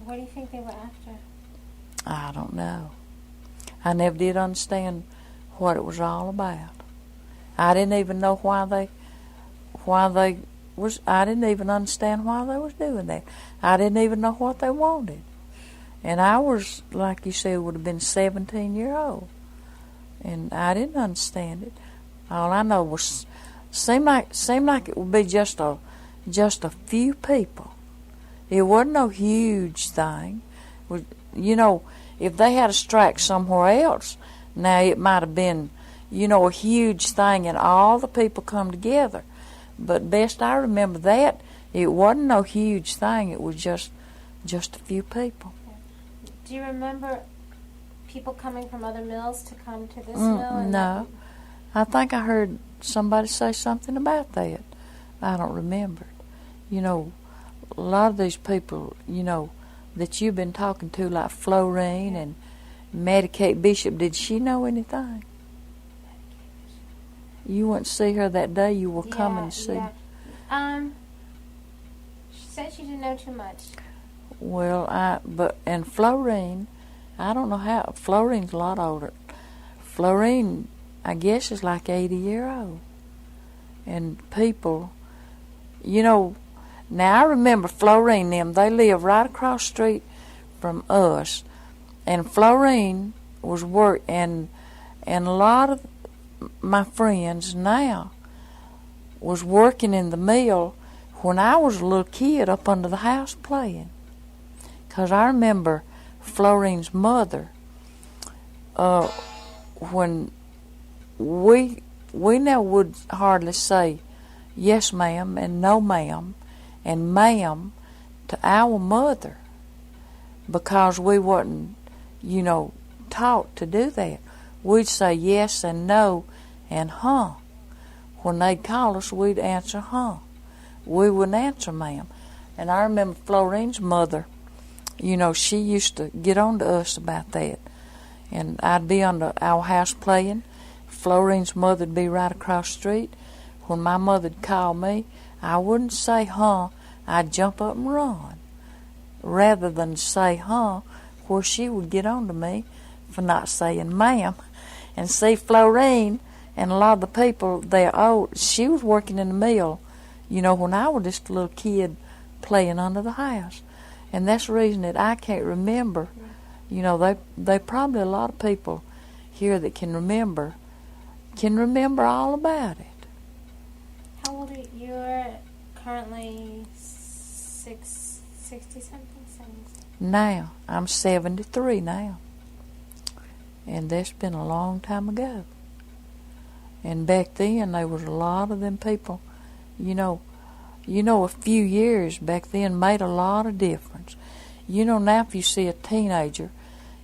What do you think they were after? I don't know. I never did understand what it was all about. I didn't even know I didn't even understand why they was doing that. I didn't even know what they wanted. And I was, like you said, would have been 17-year-old. And I didn't understand it. All I know was, seemed like it would be just a few people. It wasn't no huge thing. If they had a strike somewhere else, now it might have been, a huge thing and all the people come together. But best I remember that, it wasn't no huge thing. It was just a few people. Do you remember people coming from other mills to come to this mill? No. I think I heard somebody say something about that. I don't remember it. A lot of these people, that you've been talking to, like Florine and Mattie Kate Bishop, did she know anything? You went to see her that day you were coming to see. Yeah. She said she didn't know too much. Well, and Florine, I don't know how. Florine's a lot older. Florine, I guess, is like 80-year-old. And people, now I remember Florine them. They live right across the street from us, and Florine was and a lot of my friends now was working in the mill when I was a little kid up under the house playing. 'Cause I remember Florine's mother, when we now would hardly say yes ma'am and no ma'am and ma'am to our mother, because we wasn't, taught to do that. We'd say yes and no and huh. When they'd call us, we'd answer huh. We wouldn't answer ma'am. And I remember Florine's mother, she used to get on to us about that. And I'd be on our house playing. Florine's mother'd be right across the street. When my mother'd call me, I wouldn't say, huh, I'd jump up and run. Rather than say, huh, where she would get on to me for not saying ma'am. And see, Florine and a lot of the people, they're old. She was working in the mill, when I was just a little kid playing under the house. And that's the reason that I can't remember. They probably a lot of people here that can remember all about it. How old are you? You're currently 60-something? Now, I'm 73 now. And that's been a long time ago. And back then, there was a lot of them people, a few years back then made a lot of difference. Now if you see a teenager,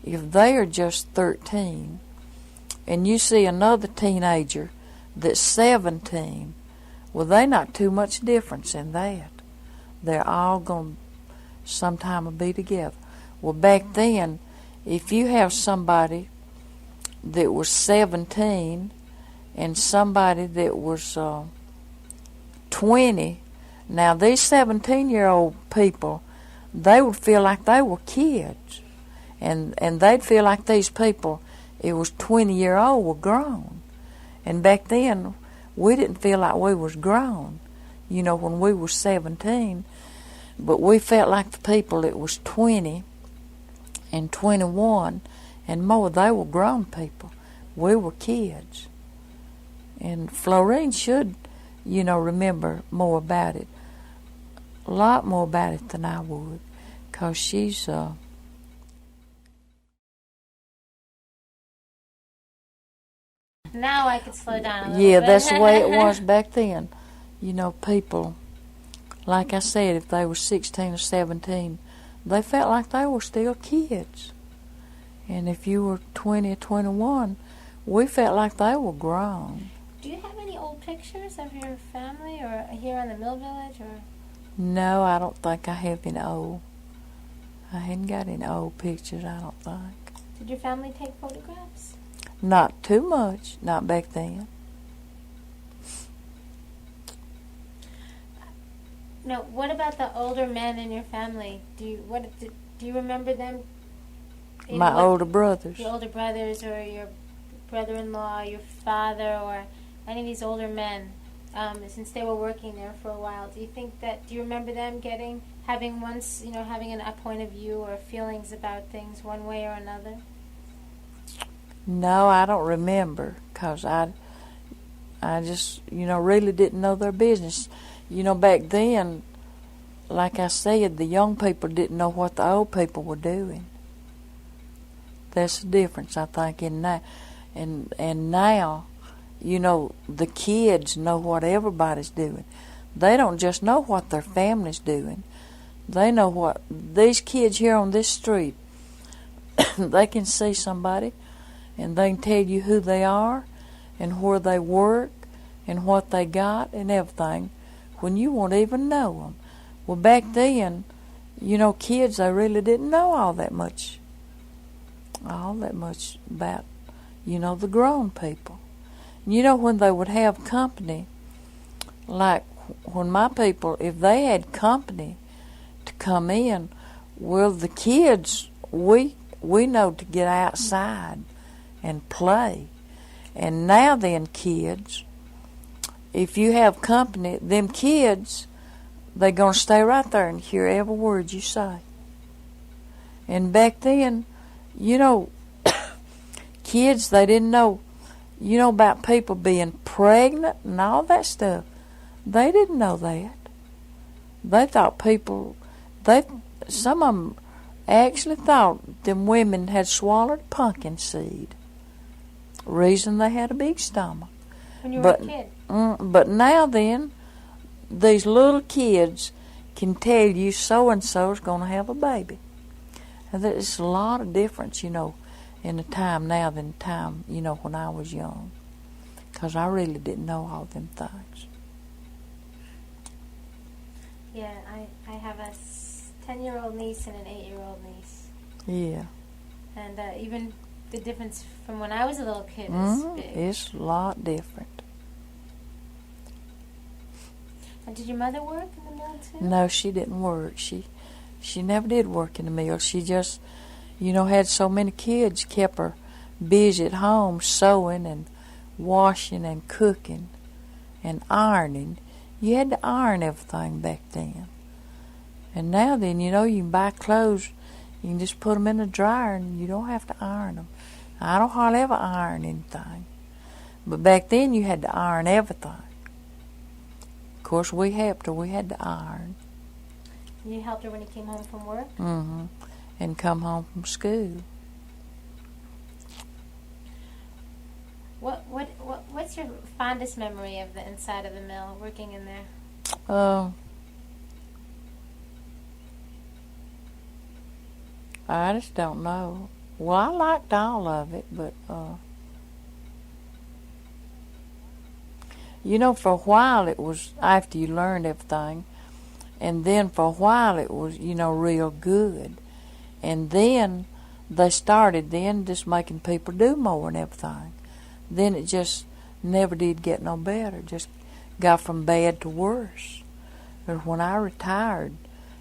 if they are just 13, and you see another teenager that's 17, well, they not too much difference in that. They're all going to sometime be together. Well, back then, if you have somebody that was 17 and somebody that was 20, now these 17-year-old people, they would feel like they were kids. And they'd feel like these people, it was 20-year-old, were grown. And back then, we didn't feel like we was grown, when we were 17. But we felt like the people that was 20 and 21 and more, they were grown people. We were kids. And Florine should, remember more about it. A lot more about it than I would. Because she's... Now I could slow down a little Yeah, bit. that's the way it was back then. People, like I said, if they were 16 or 17, they felt like they were still kids. And if you were 20 or 21, we felt like they were grown. Do you have any old pictures of your family or here in the Mill Village? Or? No, I don't think I have any old. I hadn't got any old pictures, I don't think. Did your family take photographs? Not too much, not back then. No, what about the older men in your family? Do you remember them? My older brothers. Your older brothers or your brother-in-law, your father, or any of these older men, since they were working there for a while, do you remember them having a point of view or feelings about things one way or another? No, I don't remember, because I just, really didn't know their business. Back then, like I said, the young people didn't know what the old people were doing. That's the difference, I think, in now. And now, the kids know what everybody's doing. They don't just know what their family's doing. They know what these kids here on this street, they can see somebody and they can tell you who they are and where they work and what they got and everything when you won't even know them. Well, back then, kids, they really didn't know all that much about, the grown people. When they would have company, like when my people, if they had company to come in, well, the kids, we know to get outside and play. And now then, kids, if you have company, them kids, they're going to stay right there and hear every word you say. And back then, kids, they didn't know, about people being pregnant and all that stuff. They didn't know that. They thought some of them actually thought them women had swallowed pumpkin seed. Reason they had a big stomach. When you were a kid? But now then, these little kids can tell you so-and-so's going to have a baby. And there's a lot of difference, in the time now than the time, when I was young. Because I really didn't know all them things. Yeah, I have a 10-year-old niece and an 8-year-old niece. Yeah. And even the difference from when I was a little kid is Mm-hmm. big. It's a lot different. And did your mother work in the mill too? No, she didn't work. She never did work in the mill. She just, had so many kids, kept her busy at home sewing and washing and cooking and ironing. You had to iron everything back then. And now then, you can buy clothes. You can just put them in the dryer and you don't have to iron them. I don't hardly ever iron anything. But back then you had to iron everything. Of course, we helped her. We had to iron. You helped her when you came home from work? Mm-hmm. And come home from school. What's your fondest memory of the inside of the mill, working in there? I just don't know. Well, I liked all of it, but for a while it was after you learned everything, and then for a while it was, real good. And then they started just making people do more and everything. Then it just never did get no better. It just got from bad to worse. But when I retired,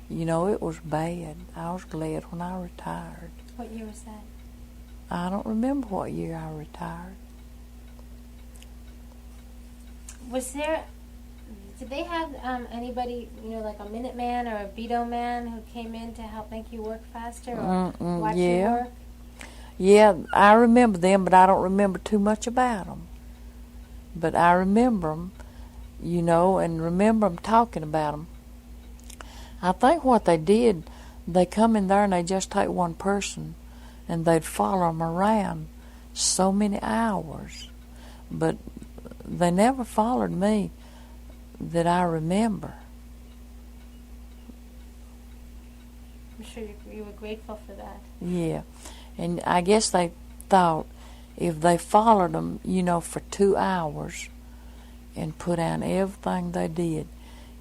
it was bad. I was glad when I retired. What year was that? I don't remember what year I retired. Did they have anybody, like a Minuteman or a Vito man who came in to help make you work faster or watch you work? Yeah, I remember them, but I don't remember too much about them. But I remember them, and remember them talking about them. I think what they did, they come in there and they just take one person and they'd follow them around so many hours. But they never followed me that I remember. I'm sure you were grateful for that. Yeah. And I guess they thought if they followed them, for 2 hours and put down everything they did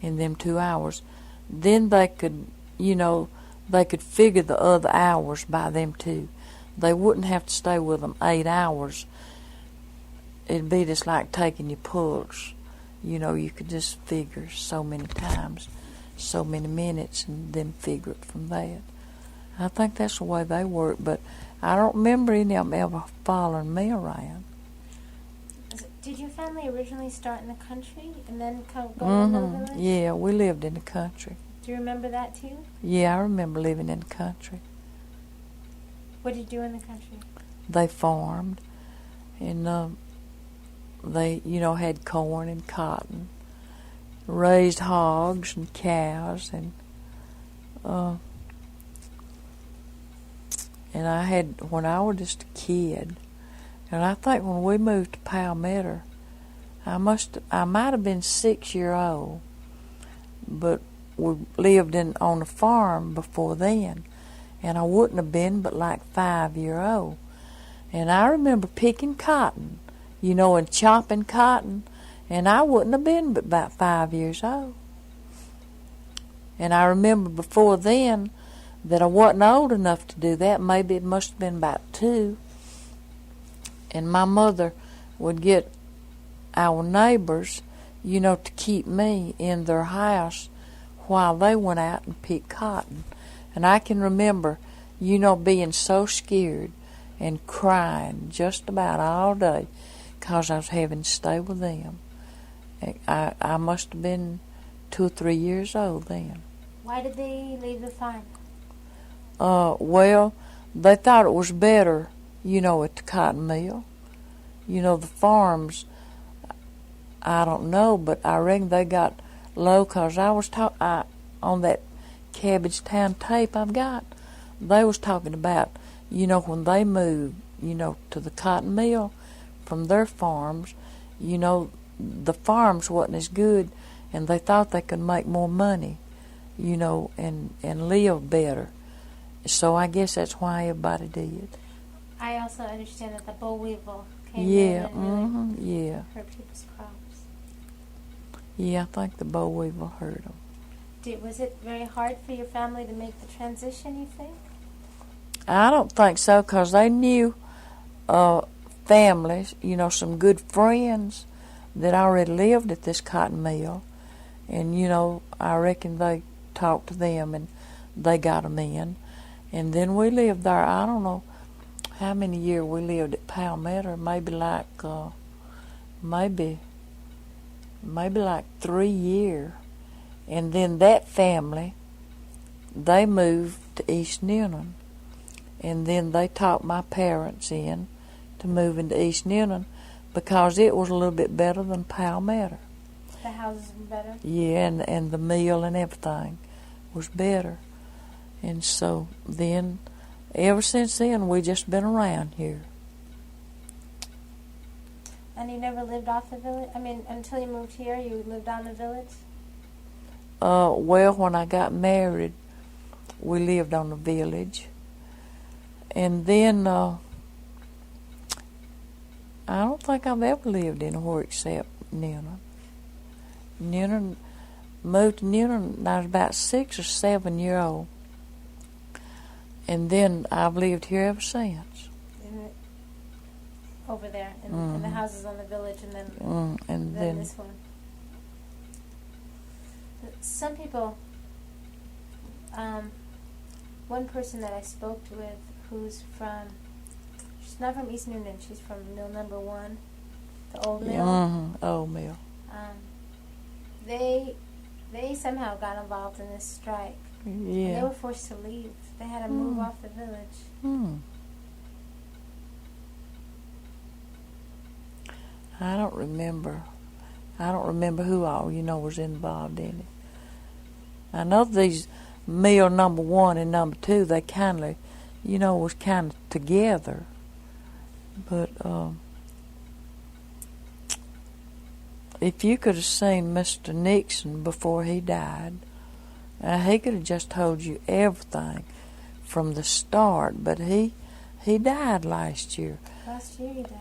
in them 2 hours, then they could, they could figure the other hours by them too. They wouldn't have to stay with them 8 hours. It'd be just like taking your pulse. You could just figure so many times, so many minutes, and then figure it from that. I think that's the way they work, but I don't remember any of them ever following me around. Did your family originally start in the country and then go to the village? Yeah, we lived in the country. Do you remember that too? Yeah, I remember living in the country. What did you do in the country? They farmed, and they, had corn and cotton, raised hogs and cows, and I had, when I was just a kid, and I think when we moved to Palmetto, I might have been 6 years old, but we lived on a farm before then, and I wouldn't have been but like 5 years old. And I remember picking cotton, and chopping cotton, and I wouldn't have been but about 5 years old. And I remember before then that I wasn't old enough to do that. Maybe it must have been about 2. And my mother would get our neighbors, to keep me in their house while they went out and picked cotton. And I can remember, being so scared and crying just about all day because I was having to stay with them. I must have been 2 or 3 years old then. Why did they leave the farm? Well, they thought it was better, at the cotton mill. The farms, I don't know, but I reckon they got low because I was on that Cabbage Town tape I've got, they was talking about, when they moved, to the cotton mill from their farms, the farms wasn't as good, and they thought they could make more money, and live better. So I guess that's why everybody did. I also understand that the boll weevil came in and really hurt people's crops. Yeah, I think the boll weevil hurt them. Was it very hard for your family to make the transition, you think? I don't think so, because they knew families, some good friends that already lived at this cotton mill. And, I reckon they talked to them and they got them in. And then we lived there, I don't know how many years we lived at Palmetto, maybe like 3 years. And then that family, they moved to East Newnan. And then they talked my parents in to move into East Newnan because it was a little bit better than Palmetto. The houses were better? Yeah, and the meal and everything was better. And so then, ever since then, we just been around here. And you never lived off the village? I mean, until you moved here, you lived on the village? Well, when I got married, we lived on the village. And then, I don't think I've ever lived anywhere except Newnan. Moved to Newnan when I was about 6 or 7 years old. And then I've lived here ever since. Over there, in the houses on the village, and then this one. Some people, one person that I spoke with who's she's not from East Newnan, she's from Mill Number 1, the old mill. Old mill. They somehow got involved in this strike. Yeah. And they were forced to leave. They had to move off the village. I don't remember who all, was involved in it. I know these mill number 1 and number 2, they kindly, was kind of together. But if you could have seen Mr. Nixon before he died, he could have just told you everything from the start. But he died last year. Last year he died.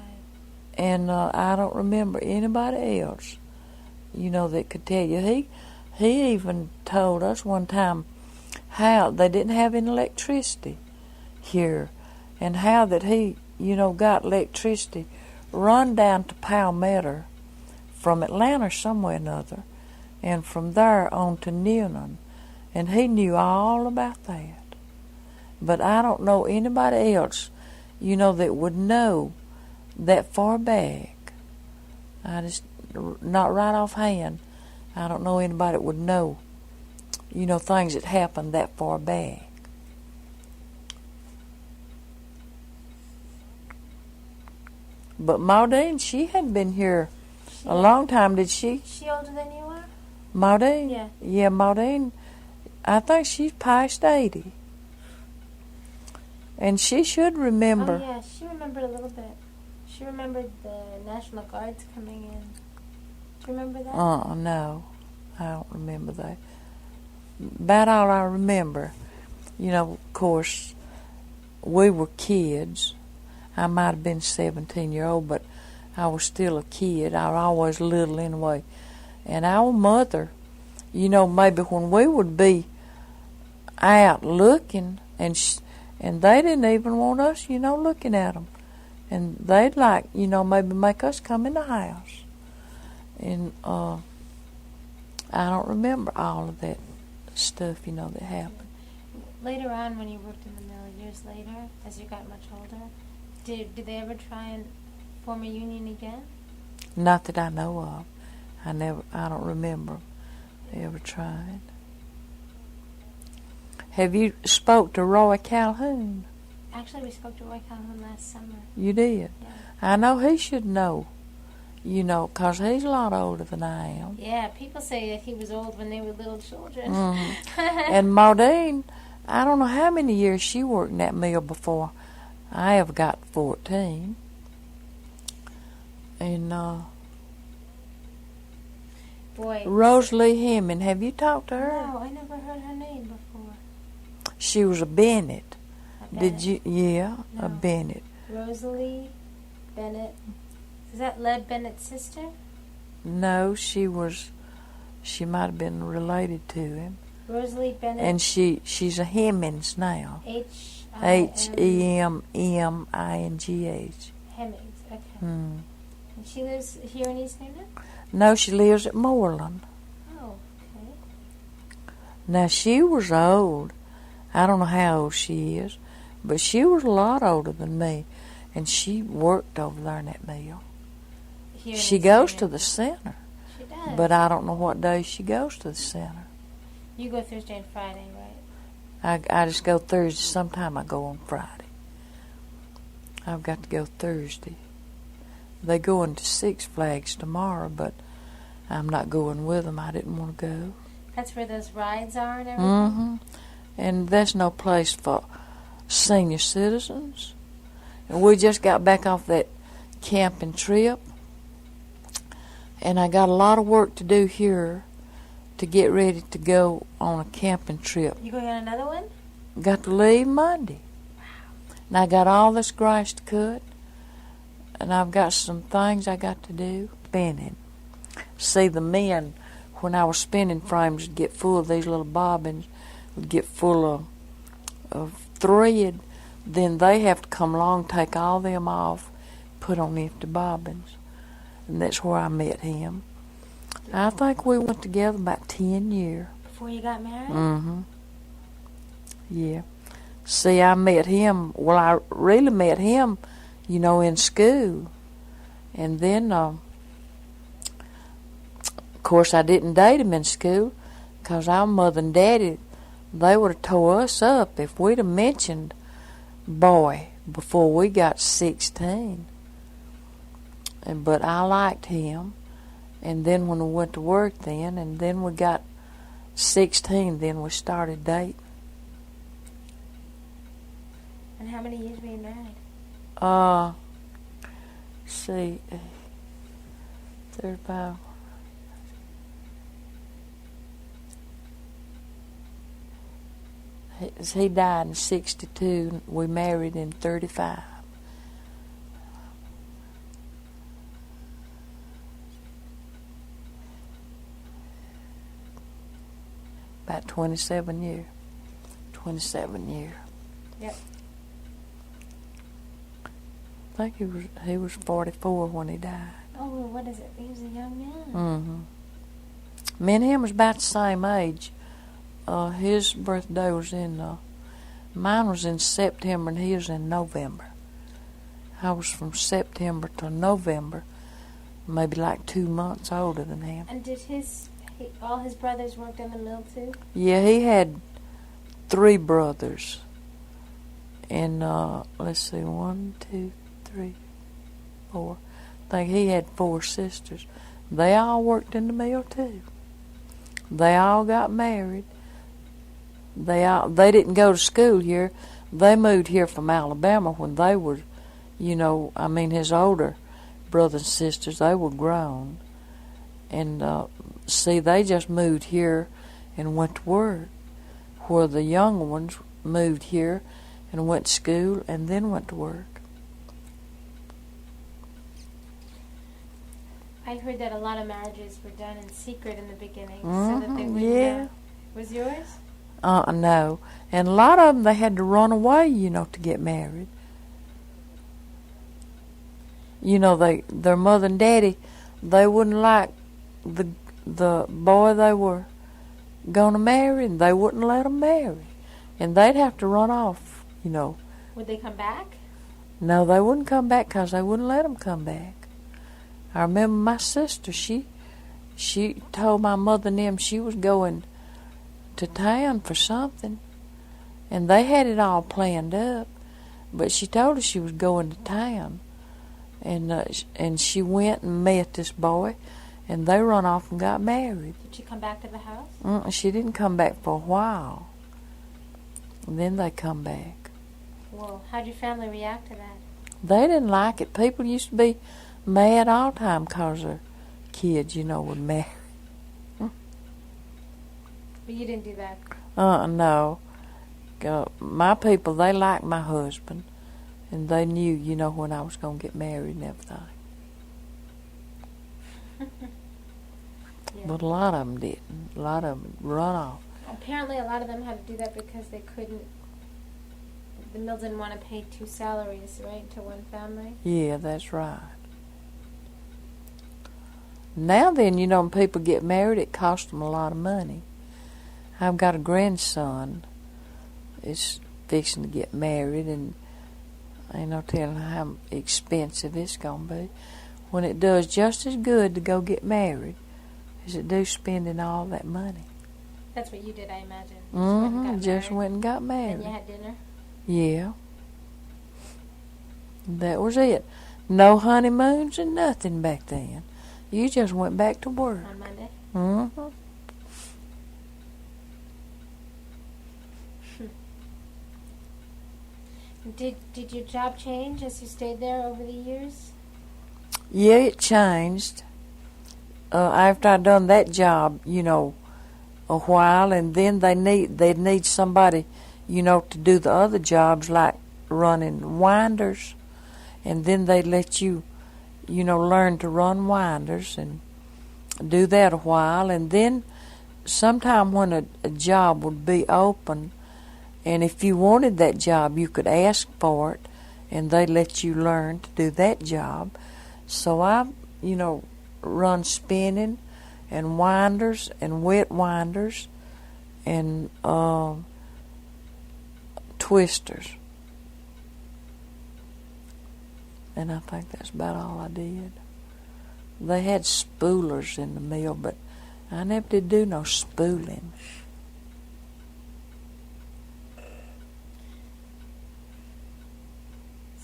And I don't remember anybody else, that could tell you. He even told us one time how they didn't have any electricity here, and how that he, got electricity run down to Palmetto from Atlanta or somewhere or another, and from there on to Newnan. And he knew all about that. But I don't know anybody else, that would know that far back. I just, not right offhand, I don't know anybody that would know, things that happened that far back. But Maudine, she had been here a long time, did she? She older than you are? Maudine? Yeah. Yeah, Maudine, I think she's past 80. And she should remember. Oh, yeah, she remembered a little bit. She remembered the National Guards coming in. Do you remember that? No, I don't remember that. About all I remember, of course, we were kids. I might have been 17-year-old, but I was still a kid. I was always little anyway. And our mother, maybe when we would be out looking, and they didn't even want us, looking at them. And they'd like, maybe make us come in the house. And I don't remember all of that stuff, that happened. Later on, when you worked in the mill, years later, as you got much older, did they ever try and form a union again? Not that I know of. I don't remember ever trying. Have you spoke to Roy Calhoun? Actually, we spoke to Roy Calhoun last summer. You did? Yeah. I know he should know, 'cause he's a lot older than I am. Yeah, people say that he was old when they were little children. And Maudine, I don't know how many years she worked in that mill before I ever got 14. And Boy. Rosalie Hemming, have you talked to her? No, I never heard her name before. She was a Bennett. Bennett. Did you? Yeah, No. a Bennett. Rosalie Bennett. Is that Led Bennett's sister? No, she might have been related to him. Rosalie Bennett. And she's a Hemmings now. H-E-M-M-I-N-G-H. Hemmings, okay. Mm. And she lives here in East Haven? No, she lives at Moreland. Oh, okay. Now, she was old. I don't know how old she is, but she was a lot older than me, and she worked over there in that mill. Here in She East goes Haven. to the center, She does. but I don't know what day she goes to the center. You go Thursday and Friday, right? I just go Thursday. Sometime I go on Friday. I've got to go Thursday. They going to Six Flags tomorrow, but I'm not going with them. I didn't want to go. That's where those rides are and everything? Mm-hmm. And there's no place for senior citizens. And we just got back off that camping trip, and I got a lot of work to do here to get ready to go on a camping trip. You going on another one? Got to leave Monday. Wow. And I got all this grass to cut, and I've got some things I got to do. Spinning. See, the men, when I was spinning frames, would get full of these little bobbins, would get full of thread. Then they have to come along, take all them off, put on empty bobbins. And that's where I met him. I think we went together about 10 years. Before you got married? Mm-hmm. Yeah. See, I met him, well, I really met him, in school. And then, of course, I didn't date him in school, because our mother and daddy, they would have tore us up if we'd have mentioned boy before we got 16. But I liked him. And then when we went to work and then we got 16, then we started dating. And how many years were you married? See, there's about... He died in 62. We married in 35. About 27 years. 27 years. Yep. I think he was 44 when he died. Oh, well, what is it? He was a young man. Mm-hmm. Me and him was about the same age. His birthday was mine was in September and his in November. I was from September to November, maybe like 2 months older than him. And did all his brothers worked in the mill too? Yeah, he had 3 brothers. And, let's see, 1, 2, 3, 4. I think he had 4 sisters. They all worked in the mill too. They all got married. They didn't go to school here. They moved here from Alabama when they were, his older brothers and sisters, they were grown. And, see, they just moved here and went to work, where the younger ones moved here and went to school and then went to work. I heard that a lot of marriages were done in secret in the beginning, Mm-hmm, so that they wouldn't yeah. know. Was yours? No. And a lot of them, they had to run away, to get married. Their mother and daddy, they wouldn't like the boy they were going to marry, and they wouldn't let them marry. And they'd have to run off, Would they come back? No, they wouldn't come back because they wouldn't let them come back. I remember my sister, she told my mother and them she was going to town for something, and they had it all planned up, but she told us she was going to town, and she went and met this boy, and they run off and got married. Did she come back to the house? She didn't come back for a while, and then they come back. Well, how'd your family react to that? They didn't like it. People used to be mad all the time because their kids, would marry. But you didn't do that? No. My people, they liked my husband, and they knew, when I was going to get married and everything. Yeah. But a lot of them didn't. A lot of them run off. Apparently a lot of them had to do that because they couldn't the mill didn't want to pay 2 salaries, right, to one family? Yeah, that's right. Now then, when people get married, it costs them a lot of money. I've got a grandson is fixing to get married, and ain't no telling how expensive it's going to be. When it does just as good to go get married as it do spending all that money. That's what you did, I imagine. Just went and got married. And you had dinner? Yeah. That was it. No honeymoons and nothing back then. You just went back to work. On Monday? Mm-hmm. Did your job change as you stayed there over the years? Yeah, it changed. After I done that job, a while, and then they'd need somebody, to do the other jobs like running winders, and then they'd let you, learn to run winders and do that a while, and then sometime when a job would be open, and if you wanted that job, you could ask for it, and they'd let you learn to do that job. So I, run spinning and winders and wet winders and twisters. And I think that's about all I did. They had spoolers in the mill, but I never did do no spooling.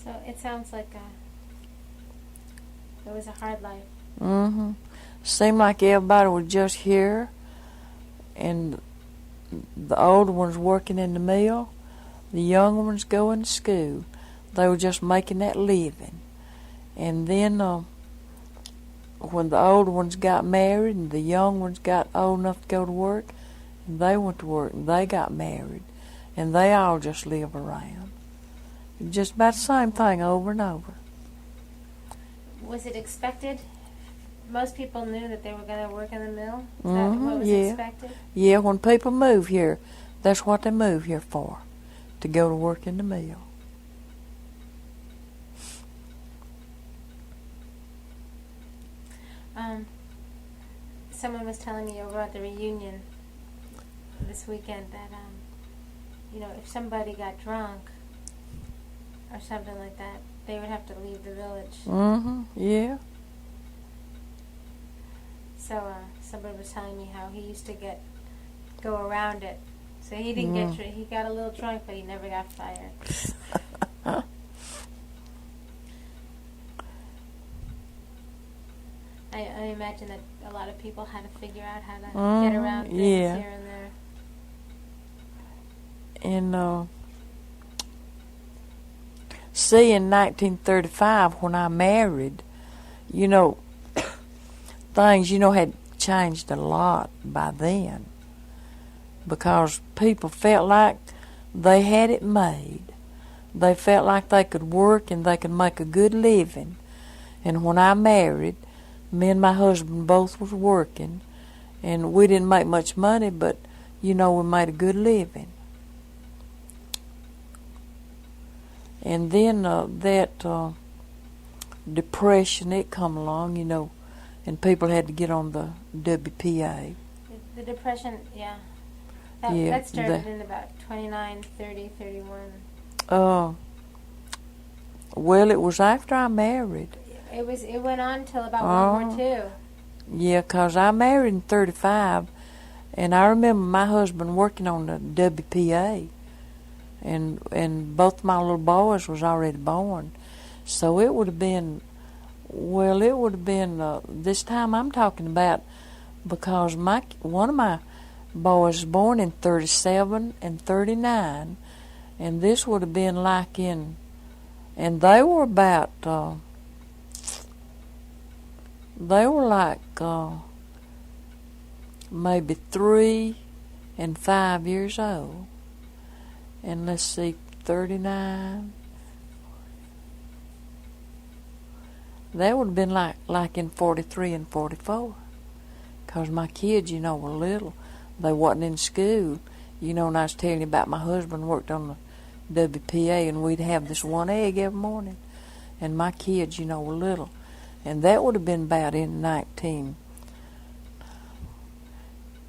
So it sounds like it was a hard life. Mm-hmm. Seemed like everybody was just here, and the older ones working in the mill, the younger ones going to school. They were just making that living. And then when the older ones got married and the young ones got old enough to go to work, and they went to work and they got married, and they all just live around. Just about the same thing over and over. Was it expected? Most people knew that they were going to work in the mill? Is that what was expected? Yeah, when people move here, that's what they move here for, to go to work in the mill. Someone was telling me over at the reunion this weekend that, if somebody got drunk or something like that, they would have to leave the village. Mm-hmm, yeah. So somebody was telling me how he used to go around it. So he didn't he got a little drunk, but he never got fired. I imagine that a lot of people had to figure out how to get around things here and there. And see, in 1935, when I married, things, had changed a lot by then, because people felt like they had it made. They felt like they could work and they could make a good living. And when I married, me and my husband both was working, and we didn't make much money, but, we made a good living. And then that depression, it come along, and people had to get on the WPA. The depression, yeah. That started in about 29, 30, 31. Well, it was after I married. It went on till about World War II. Yeah, 'cause I married in 35, and I remember my husband working on the WPA, and both my little boys was already born. So it would have been, this time I'm talking about, because one of my boys was born in 37 and 39, and this would have been like and they were about, they were like maybe 3 and 5 years old. And let's see, 39. That would have been like in 43 and 44. 'Cause my kids, were little. They wasn't in school. And I was telling you about my husband worked on the WPA, and we'd have this one egg every morning. And my kids, were little. And that would have been about in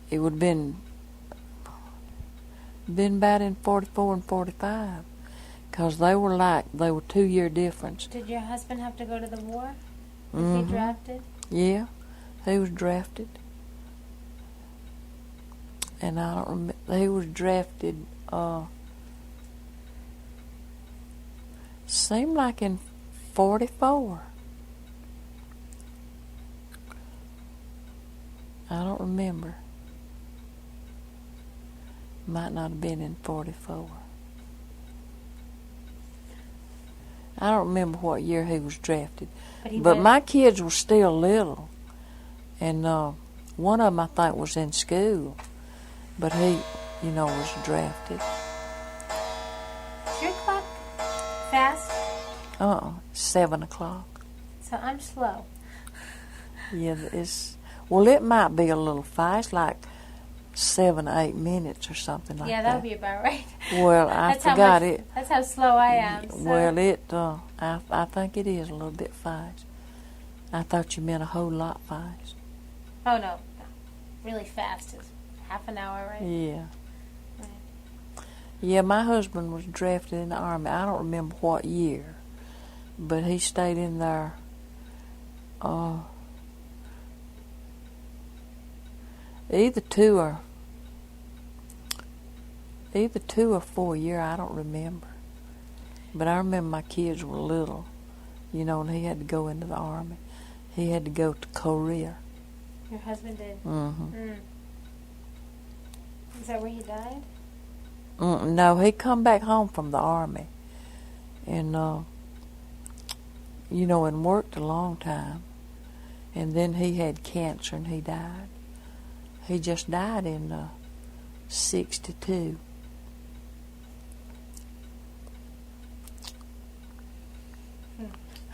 it would have been about in 44 and 45. Because they were 2-year difference. Did your husband have to go to the war? Was Mm-hmm. he drafted? Yeah, he was drafted. And I don't remember, he was drafted, seemed like in 44. I don't remember. Might not have been in 44. I don't remember what year he was drafted. But my kids were still little. And one of them, I think, was in school. But he, was drafted. Is your clock fast? 7 o'clock. So I'm slow. Yeah, it might be a little fast, like 7 or 8 minutes or something like that. Yeah, that would be about right. Well, I forgot it. That's how slow I am. So. Well, I think it is a little bit fast. I thought you meant a whole lot fast. Oh, no. Really fast is half an hour, right? Yeah. Right. Yeah, my husband was drafted in the Army. I don't remember what year, but he stayed in there either 2 or 4 years, I don't remember. But I remember my kids were little, and he had to go into the Army. He had to go to Korea. Your husband did? Mm-hmm. Is that where he died? No, he come back home from the Army. And, and worked a long time. And then he had cancer and he died. He just died in 62.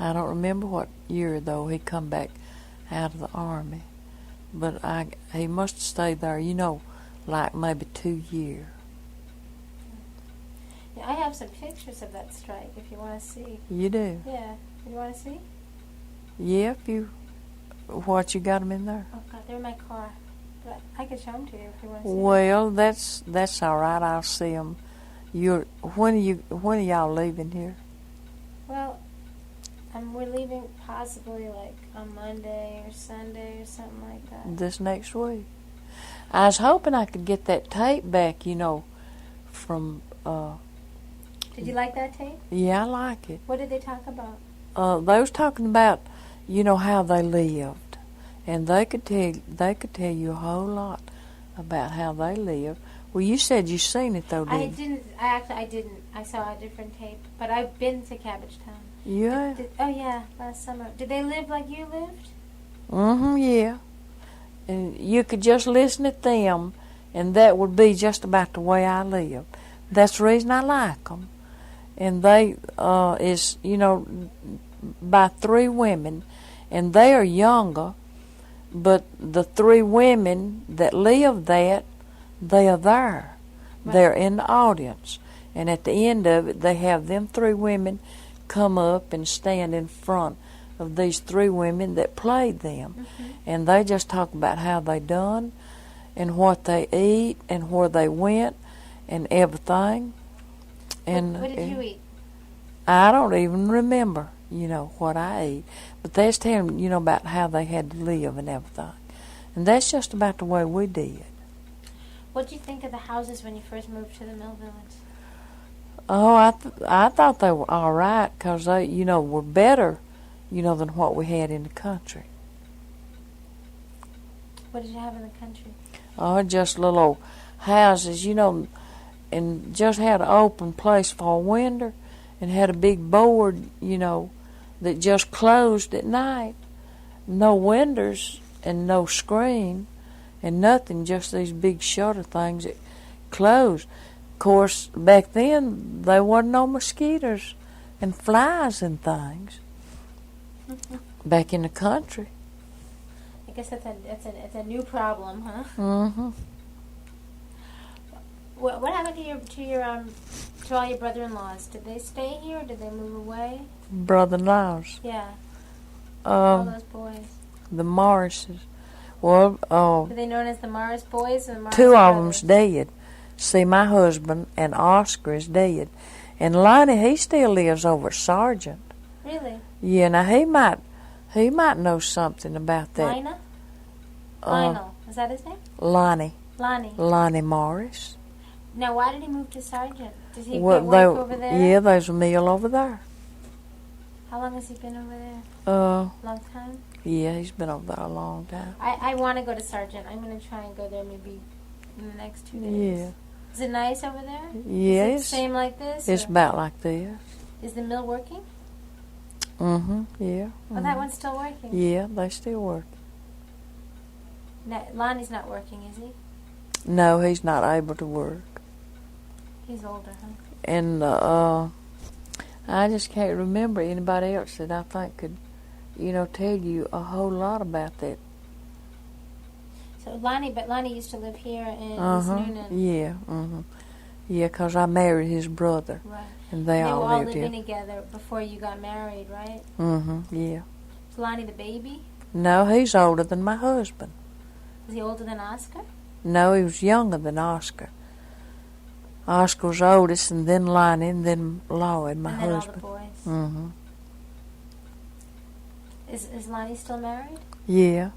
I don't remember what year, though, he come back out of the Army. But he must have stayed there, like maybe 2 years. Yeah, I have some pictures of that strike, if you want to see. You do? Yeah. You want to see? Yeah, what, you got them in there? Oh, God, they're in my car. But I could show them to you if you want to see Well, that's all right. I'll see them. When are y'all leaving here? Well, we're leaving possibly like on Monday or Sunday or something like that. This next week. I was hoping I could get that tape back, from... Did you like that tape? Yeah, I like it. What did they talk about? They was talking about, how they lived. And they could tell you a whole lot about how they lived. Well, you said you seen it, though, didn't you? I didn't. I saw a different tape. But I've been to Cabbagetown. Yeah. Oh, yeah, last summer. Did they live like you lived? Mm-hmm, yeah. And you could just listen to them, and that would be just about the way I live. That's the reason I like them. And they is, by 3 women, and they are younger, but the 3 women that live that, they are there. Right. They're in the audience. And at the end of it, they have them 3 women come up and stand in front of these 3 women that played them. Mm-hmm. And they just talk about how they done and what they eat and where they went and everything. And what did you eat? I don't even remember, what I ate. But they was telling, about how they had to live and everything. And that's just about the way we did. What did you think of the houses when you first moved to the Mill Village? Oh, I thought they were all right because they, were better, than what we had in the country. What did you have in the country? Oh, just little old houses, and just had an open place for a window and had a big board, that just closed at night. No windows and no screen and nothing, just these big shutter things that closed. Of course, back then, there wasn't no mosquitoes and flies and things. Back in the country. I guess it's a new problem, huh? Mm-hmm. What happened to to all your brother-in-laws. Did they stay here or did they move away? Brother-in-laws. Yeah. All Um, those boys. the Morrises. Well, Were they known as the Morris boys or the Morris two of brothers? them's dead. See, my husband and Oscar is dead. And Lonnie, he still lives over at Sargent. Really? Yeah, now he might know something about that. Lina? Lionel. Is that his name? Lonnie. Lonnie. Morris. Now, why did he move to Sargent? Did he Well, get work over there? Yeah, there's a mill over there. How long has he been over there? Long time? Yeah, he's been over there a long time. I want to go to Sargent. I'm going to try and go there maybe in the next 2 days. Yeah. Is it nice over there? Yeah, Is it the same like this? It's about like this. Is the mill working? Mm-hmm, yeah. Oh, that one's still working? Yeah, they still work. No, Lonnie's not working, is he? No, he's not able to work. He's older, huh? And I just can't remember anybody else that I think could, tell you a whole lot about that. So Lonnie used to live here in East Noonan. Yeah, yeah, 'cause I married his brother. Right. And they all were all lived here. living together before you got married, right? Yeah. Is Lonnie the baby? No, he's older than my husband. Is he older than Oscar? No, he was younger than Oscar. Oscar was oldest, and then Lonnie, and then Lloyd, my husband. And then all the boys. Is Lonnie still married? Yeah.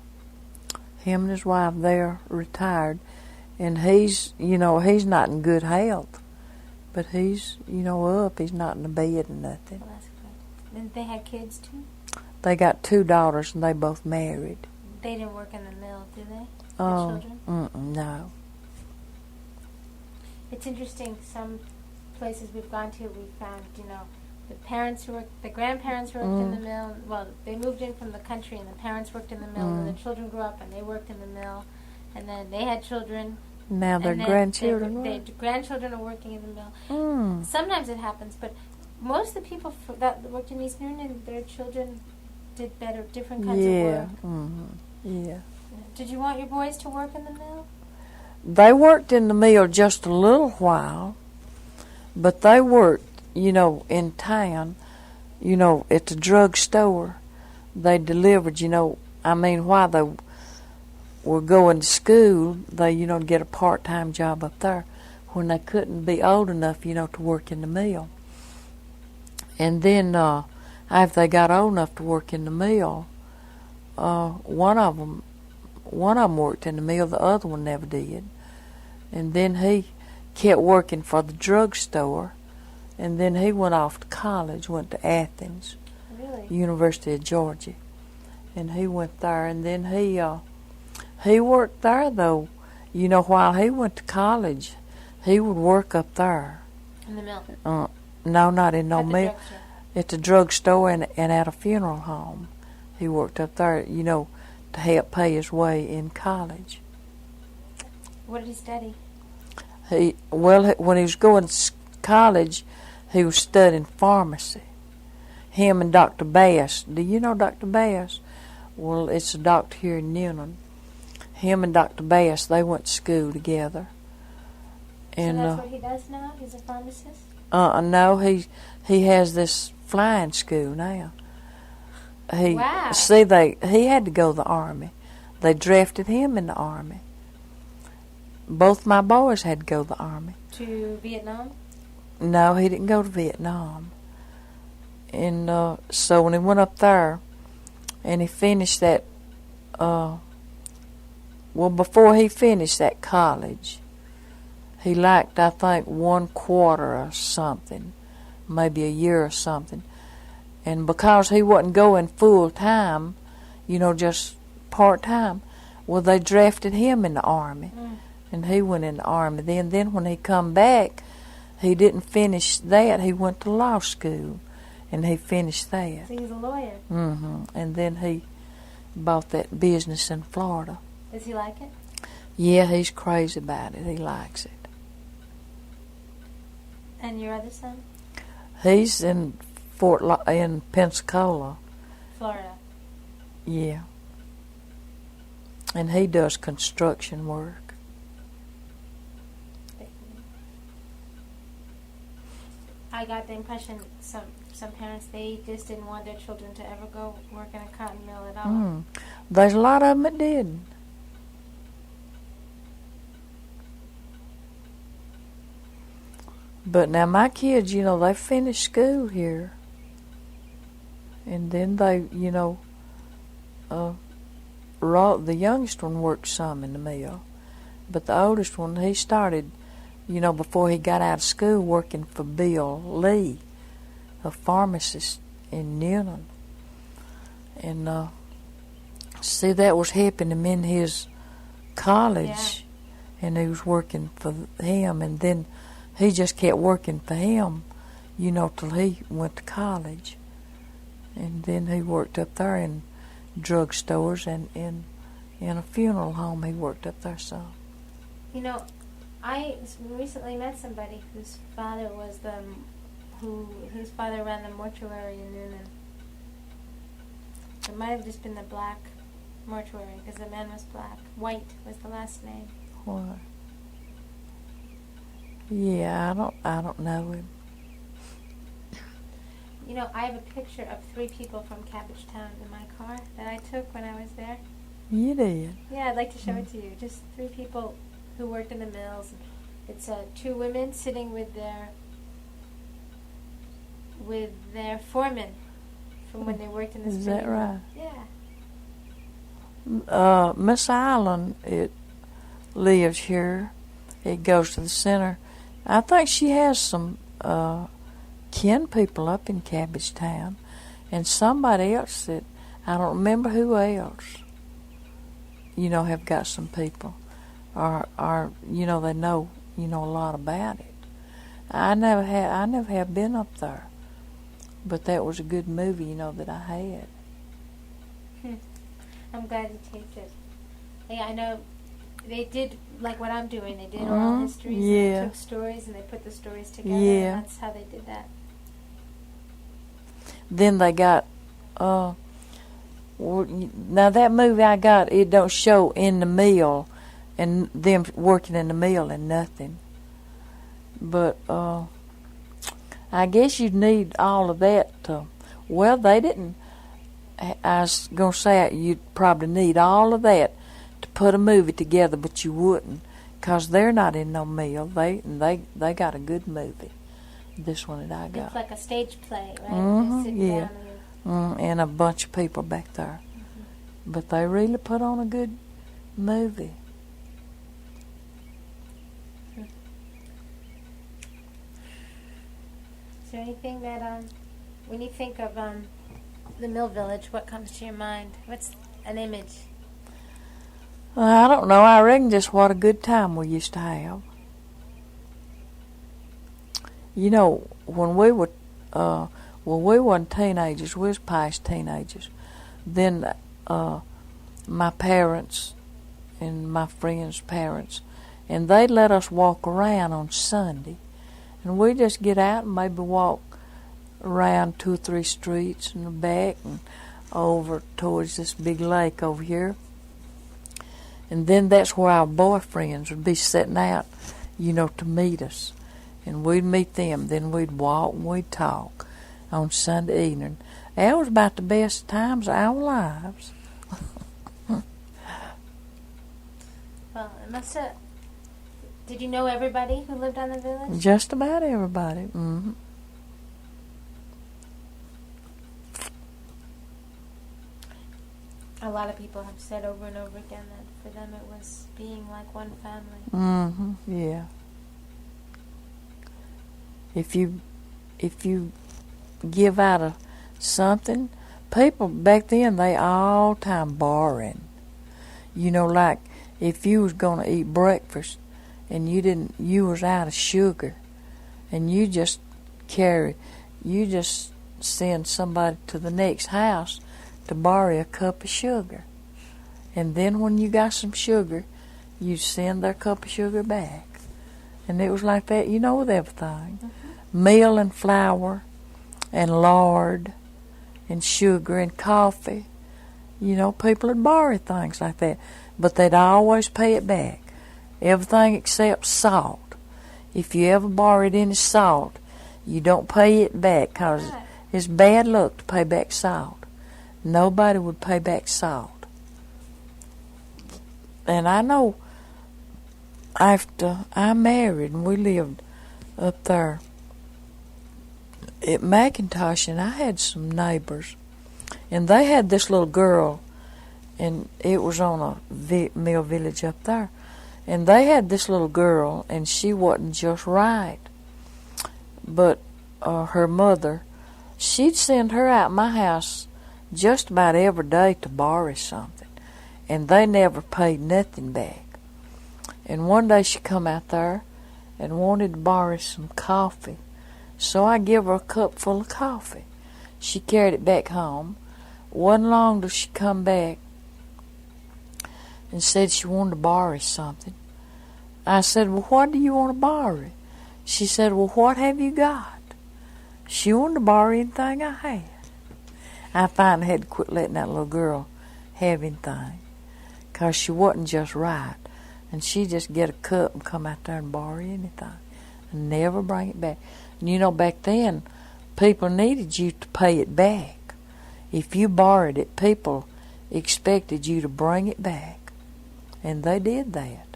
Him and his wife, they're retired. And he's not in good health. But he's, up. He's not in the bed or nothing. Well, that's good. And they had kids, too? They got 2 daughters, and they both married. They didn't work in the mill, do they? Oh, children? no. It's interesting. Some places we've gone to, we found, the grandparents worked in the mill. Well, they moved in from the country, and the parents worked in the mill, and the children grew up, and they worked in the mill, and then they had children. Now their grandchildren their grandchildren are working in the mill. Sometimes it happens, but most of the people that worked in East Noonan, their children did different kinds of work. Yeah. Did you want your boys to work in the mill? They worked in the mill just a little while, but they worked, in town, at the drugstore. They delivered, while they were going to school, they, get a part-time job up there when they couldn't be old enough, to work in the mill. And then after they got old enough to work in the mill, one of them worked in the mill, the other one never did. And then he kept working for the drugstore, and then he went off to college, went to Athens, Really? University of Georgia, and he went there. And then he worked there though. While he went to college, he would work up there. In the mill? No, not in no mill. Drugstore. At the drugstore and at a funeral home. He worked up there, to help pay his way in college. What did he study? When he was going to college, he was studying pharmacy. Him and Dr. Bass. Do you know Dr. Bass? Well, it's a doctor here in Noonan. Him and Dr. Bass, they went to school together. And, so that's what he does now? He's a pharmacist? No, he has this flying school now. Wow. See, he had to go to the Army. They drafted him in the Army. Both my boys had to go to the Army. To Vietnam? No, he didn't go to Vietnam. And so when he went up there and he finished that, before he finished that college, he lacked, I think, 1 quarter or something, maybe a year or something. And because he wasn't going full time, just part time, they drafted him in the Army. And he went in the Army. Then when he come back, he didn't finish that. He went to law school, and he finished that. So he's a lawyer. And then he bought that business in Florida. Does he like it? Yeah, he's crazy about it. He likes it. And your other son? He's in in Pensacola. Florida. Yeah. And he does construction work. I got the impression some parents, they just didn't want their children to ever go work in a cotton mill at all. There's a lot of them that did. But now my kids, they finished school here. And then they, the youngest one worked some in the mill. But the oldest one, he started, before he got out of school, working for Bill Lee, a pharmacist in Newnan. And see, that was helping him in his college. Yeah. And he was working for him. And then he just kept working for him, till he went to college. And then he worked up there in drugstores and in a funeral home. He worked up there some. I recently met somebody whose father was whose father ran the mortuary in Newnan. It might have just been the black mortuary because the man was black. White was the last name. What? Yeah, I don't know him. I have a picture of 3 people from Cabbagetown in my car that I took when I was there. You did? Yeah, I'd like to show it to you. Just 3 people who worked in the mills. It's 2 women sitting with their foreman from when they worked in the Is that spinning mill. right? Yeah. Miss Island, it lives here. It goes to the center. I think she has some kin people up in Cabbagetown, and somebody else that I don't remember who else. Have got some people, or they know a lot about it. I never have been up there, but that was a good movie that I had. I'm glad you taped it. Yeah, I know. They did like what I'm doing. They did oral histories. Yeah. And they took stories and they put the stories together. Yeah. And that's how they did that. Then they got now that movie I got, it don't show in the mill and them working in the mill and nothing. But I guess you'd need all of that to. Well, they didn't. I was gonna say you'd probably need all of that to put a movie together, but you wouldn't, 'cause they're not in no mill. They got a good movie. This one that I got. It's like a stage play, right? Mm-hmm, Just sit yeah. down And a bunch of people back there. Mm-hmm. But they really put on a good movie. Is there anything that, when you think of the Mill Village, what comes to your mind? What's an image? I don't know. I reckon just what a good time we used to have. When we wasn't teenagers, we was past teenagers. Then my parents and my friends' parents, and they'd let us walk around on Sunday, and we'd just get out and maybe walk around 2 or 3 streets in the back and over towards this big lake over here. And then that's where our boyfriends would be setting out, to meet us. And we'd meet them. Then we'd walk and we'd talk on Sunday evening. That was about the best times of our lives. Well, it must have. Did you know everybody who lived on the village? Just about everybody. Mm-hmm. A lot of people have said over and over again that for them it was being like one family. Mm-hmm. Yeah. If you give out something, people back then they all time borrowing. Like if you was gonna eat breakfast and you was out of sugar, and you just send somebody to the next house to borrow a cup of sugar, and then when you got some sugar, you send their cup of sugar back, and it was like that, with everything. Mm-hmm. Meal and flour and lard and sugar and coffee. People would borrow things like that, but they'd always pay it back. Everything except salt. If you ever borrowed any salt, You don't pay it back, 'cause it's bad luck to pay back salt. Nobody would pay back salt. And I know after I married and we lived up there at McIntosh, and I had some neighbors, and they had this little girl, and it was on a mill village up there, and they had this little girl, and she wasn't just right. But her mother, she'd send her out my house just about every day to borrow something, and they never paid nothing back. And one day she come out there and wanted to borrow some coffee, so I give her a cup full of coffee. She carried it back home. Wasn't long till she come back and said she wanted to borrow something. I said, well, what do you want to borrow? She said, well, what have you got? She wanted to borrow anything I had. I finally had to quit letting that little girl have anything, 'cause she wasn't just right. And she just get a cup and come out there and borrow anything and never bring it back. And you know, back then, people needed you to pay it back. If you borrowed it, people expected you to bring it back. And they did that.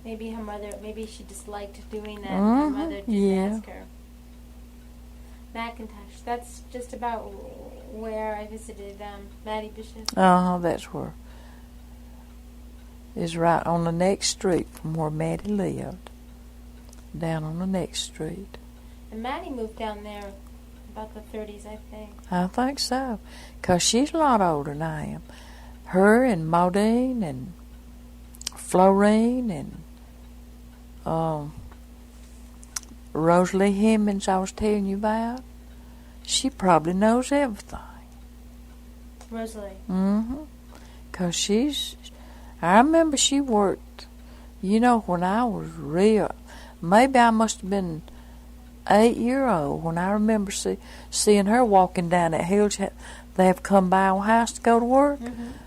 Maybe she disliked doing that. Her mother didn't ask her. McIntosh, that's just about where I visited Maddie Bishop. That's where. It's right on the next street from where Maddie lived. Down on the next street. And Maddie moved down there about the 30s, I think. I think so, 'cause she's a lot older than I am. Her and Maudine and Florine and Rosalie Hemmings I was telling you about, she probably knows everything. Rosalie? 'Cause I remember she worked, when I was real, maybe I must have been 8-year-old when I remember seeing her walking down that hill. They have to come by our house to go to work.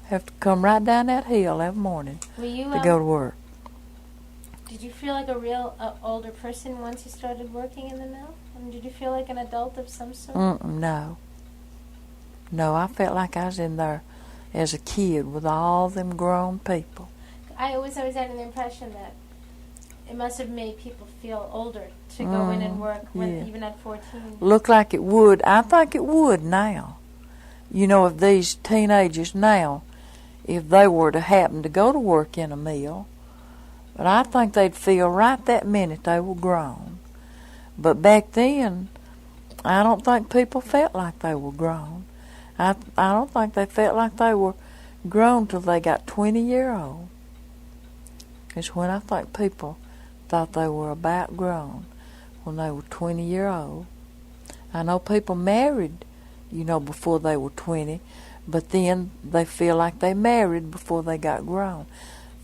Have to come right down that hill every morning to go to work. Did you feel like a real older person once you started working in the mill? Did you feel like an adult of some sort? No. No, I felt like I was in there as a kid with all them grown people. I always had an impression that it must have made people feel older to go in and work even at 14. Looked like it would. I think it would now. If these teenagers now, if they were to happen to go to work in a mill, but I think they'd feel right that minute they were grown. But back then, I don't think people felt like they were grown. I don't think they felt like they were grown till they got 20-year-old. It's when I think people thought they were about grown, when they were 20-year-old. I know people married, before they were 20, but then they feel like they married before they got grown.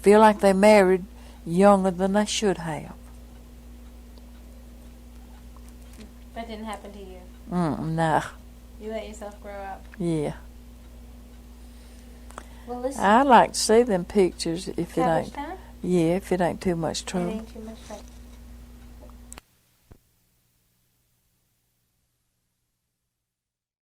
Feel like they married younger than they should have. That didn't happen to you? No. You let yourself grow up? Yeah. Well, listen. I'd like to see them pictures if it ain't. Town? Yeah, if it ain't too much trouble. It ain't too much trouble.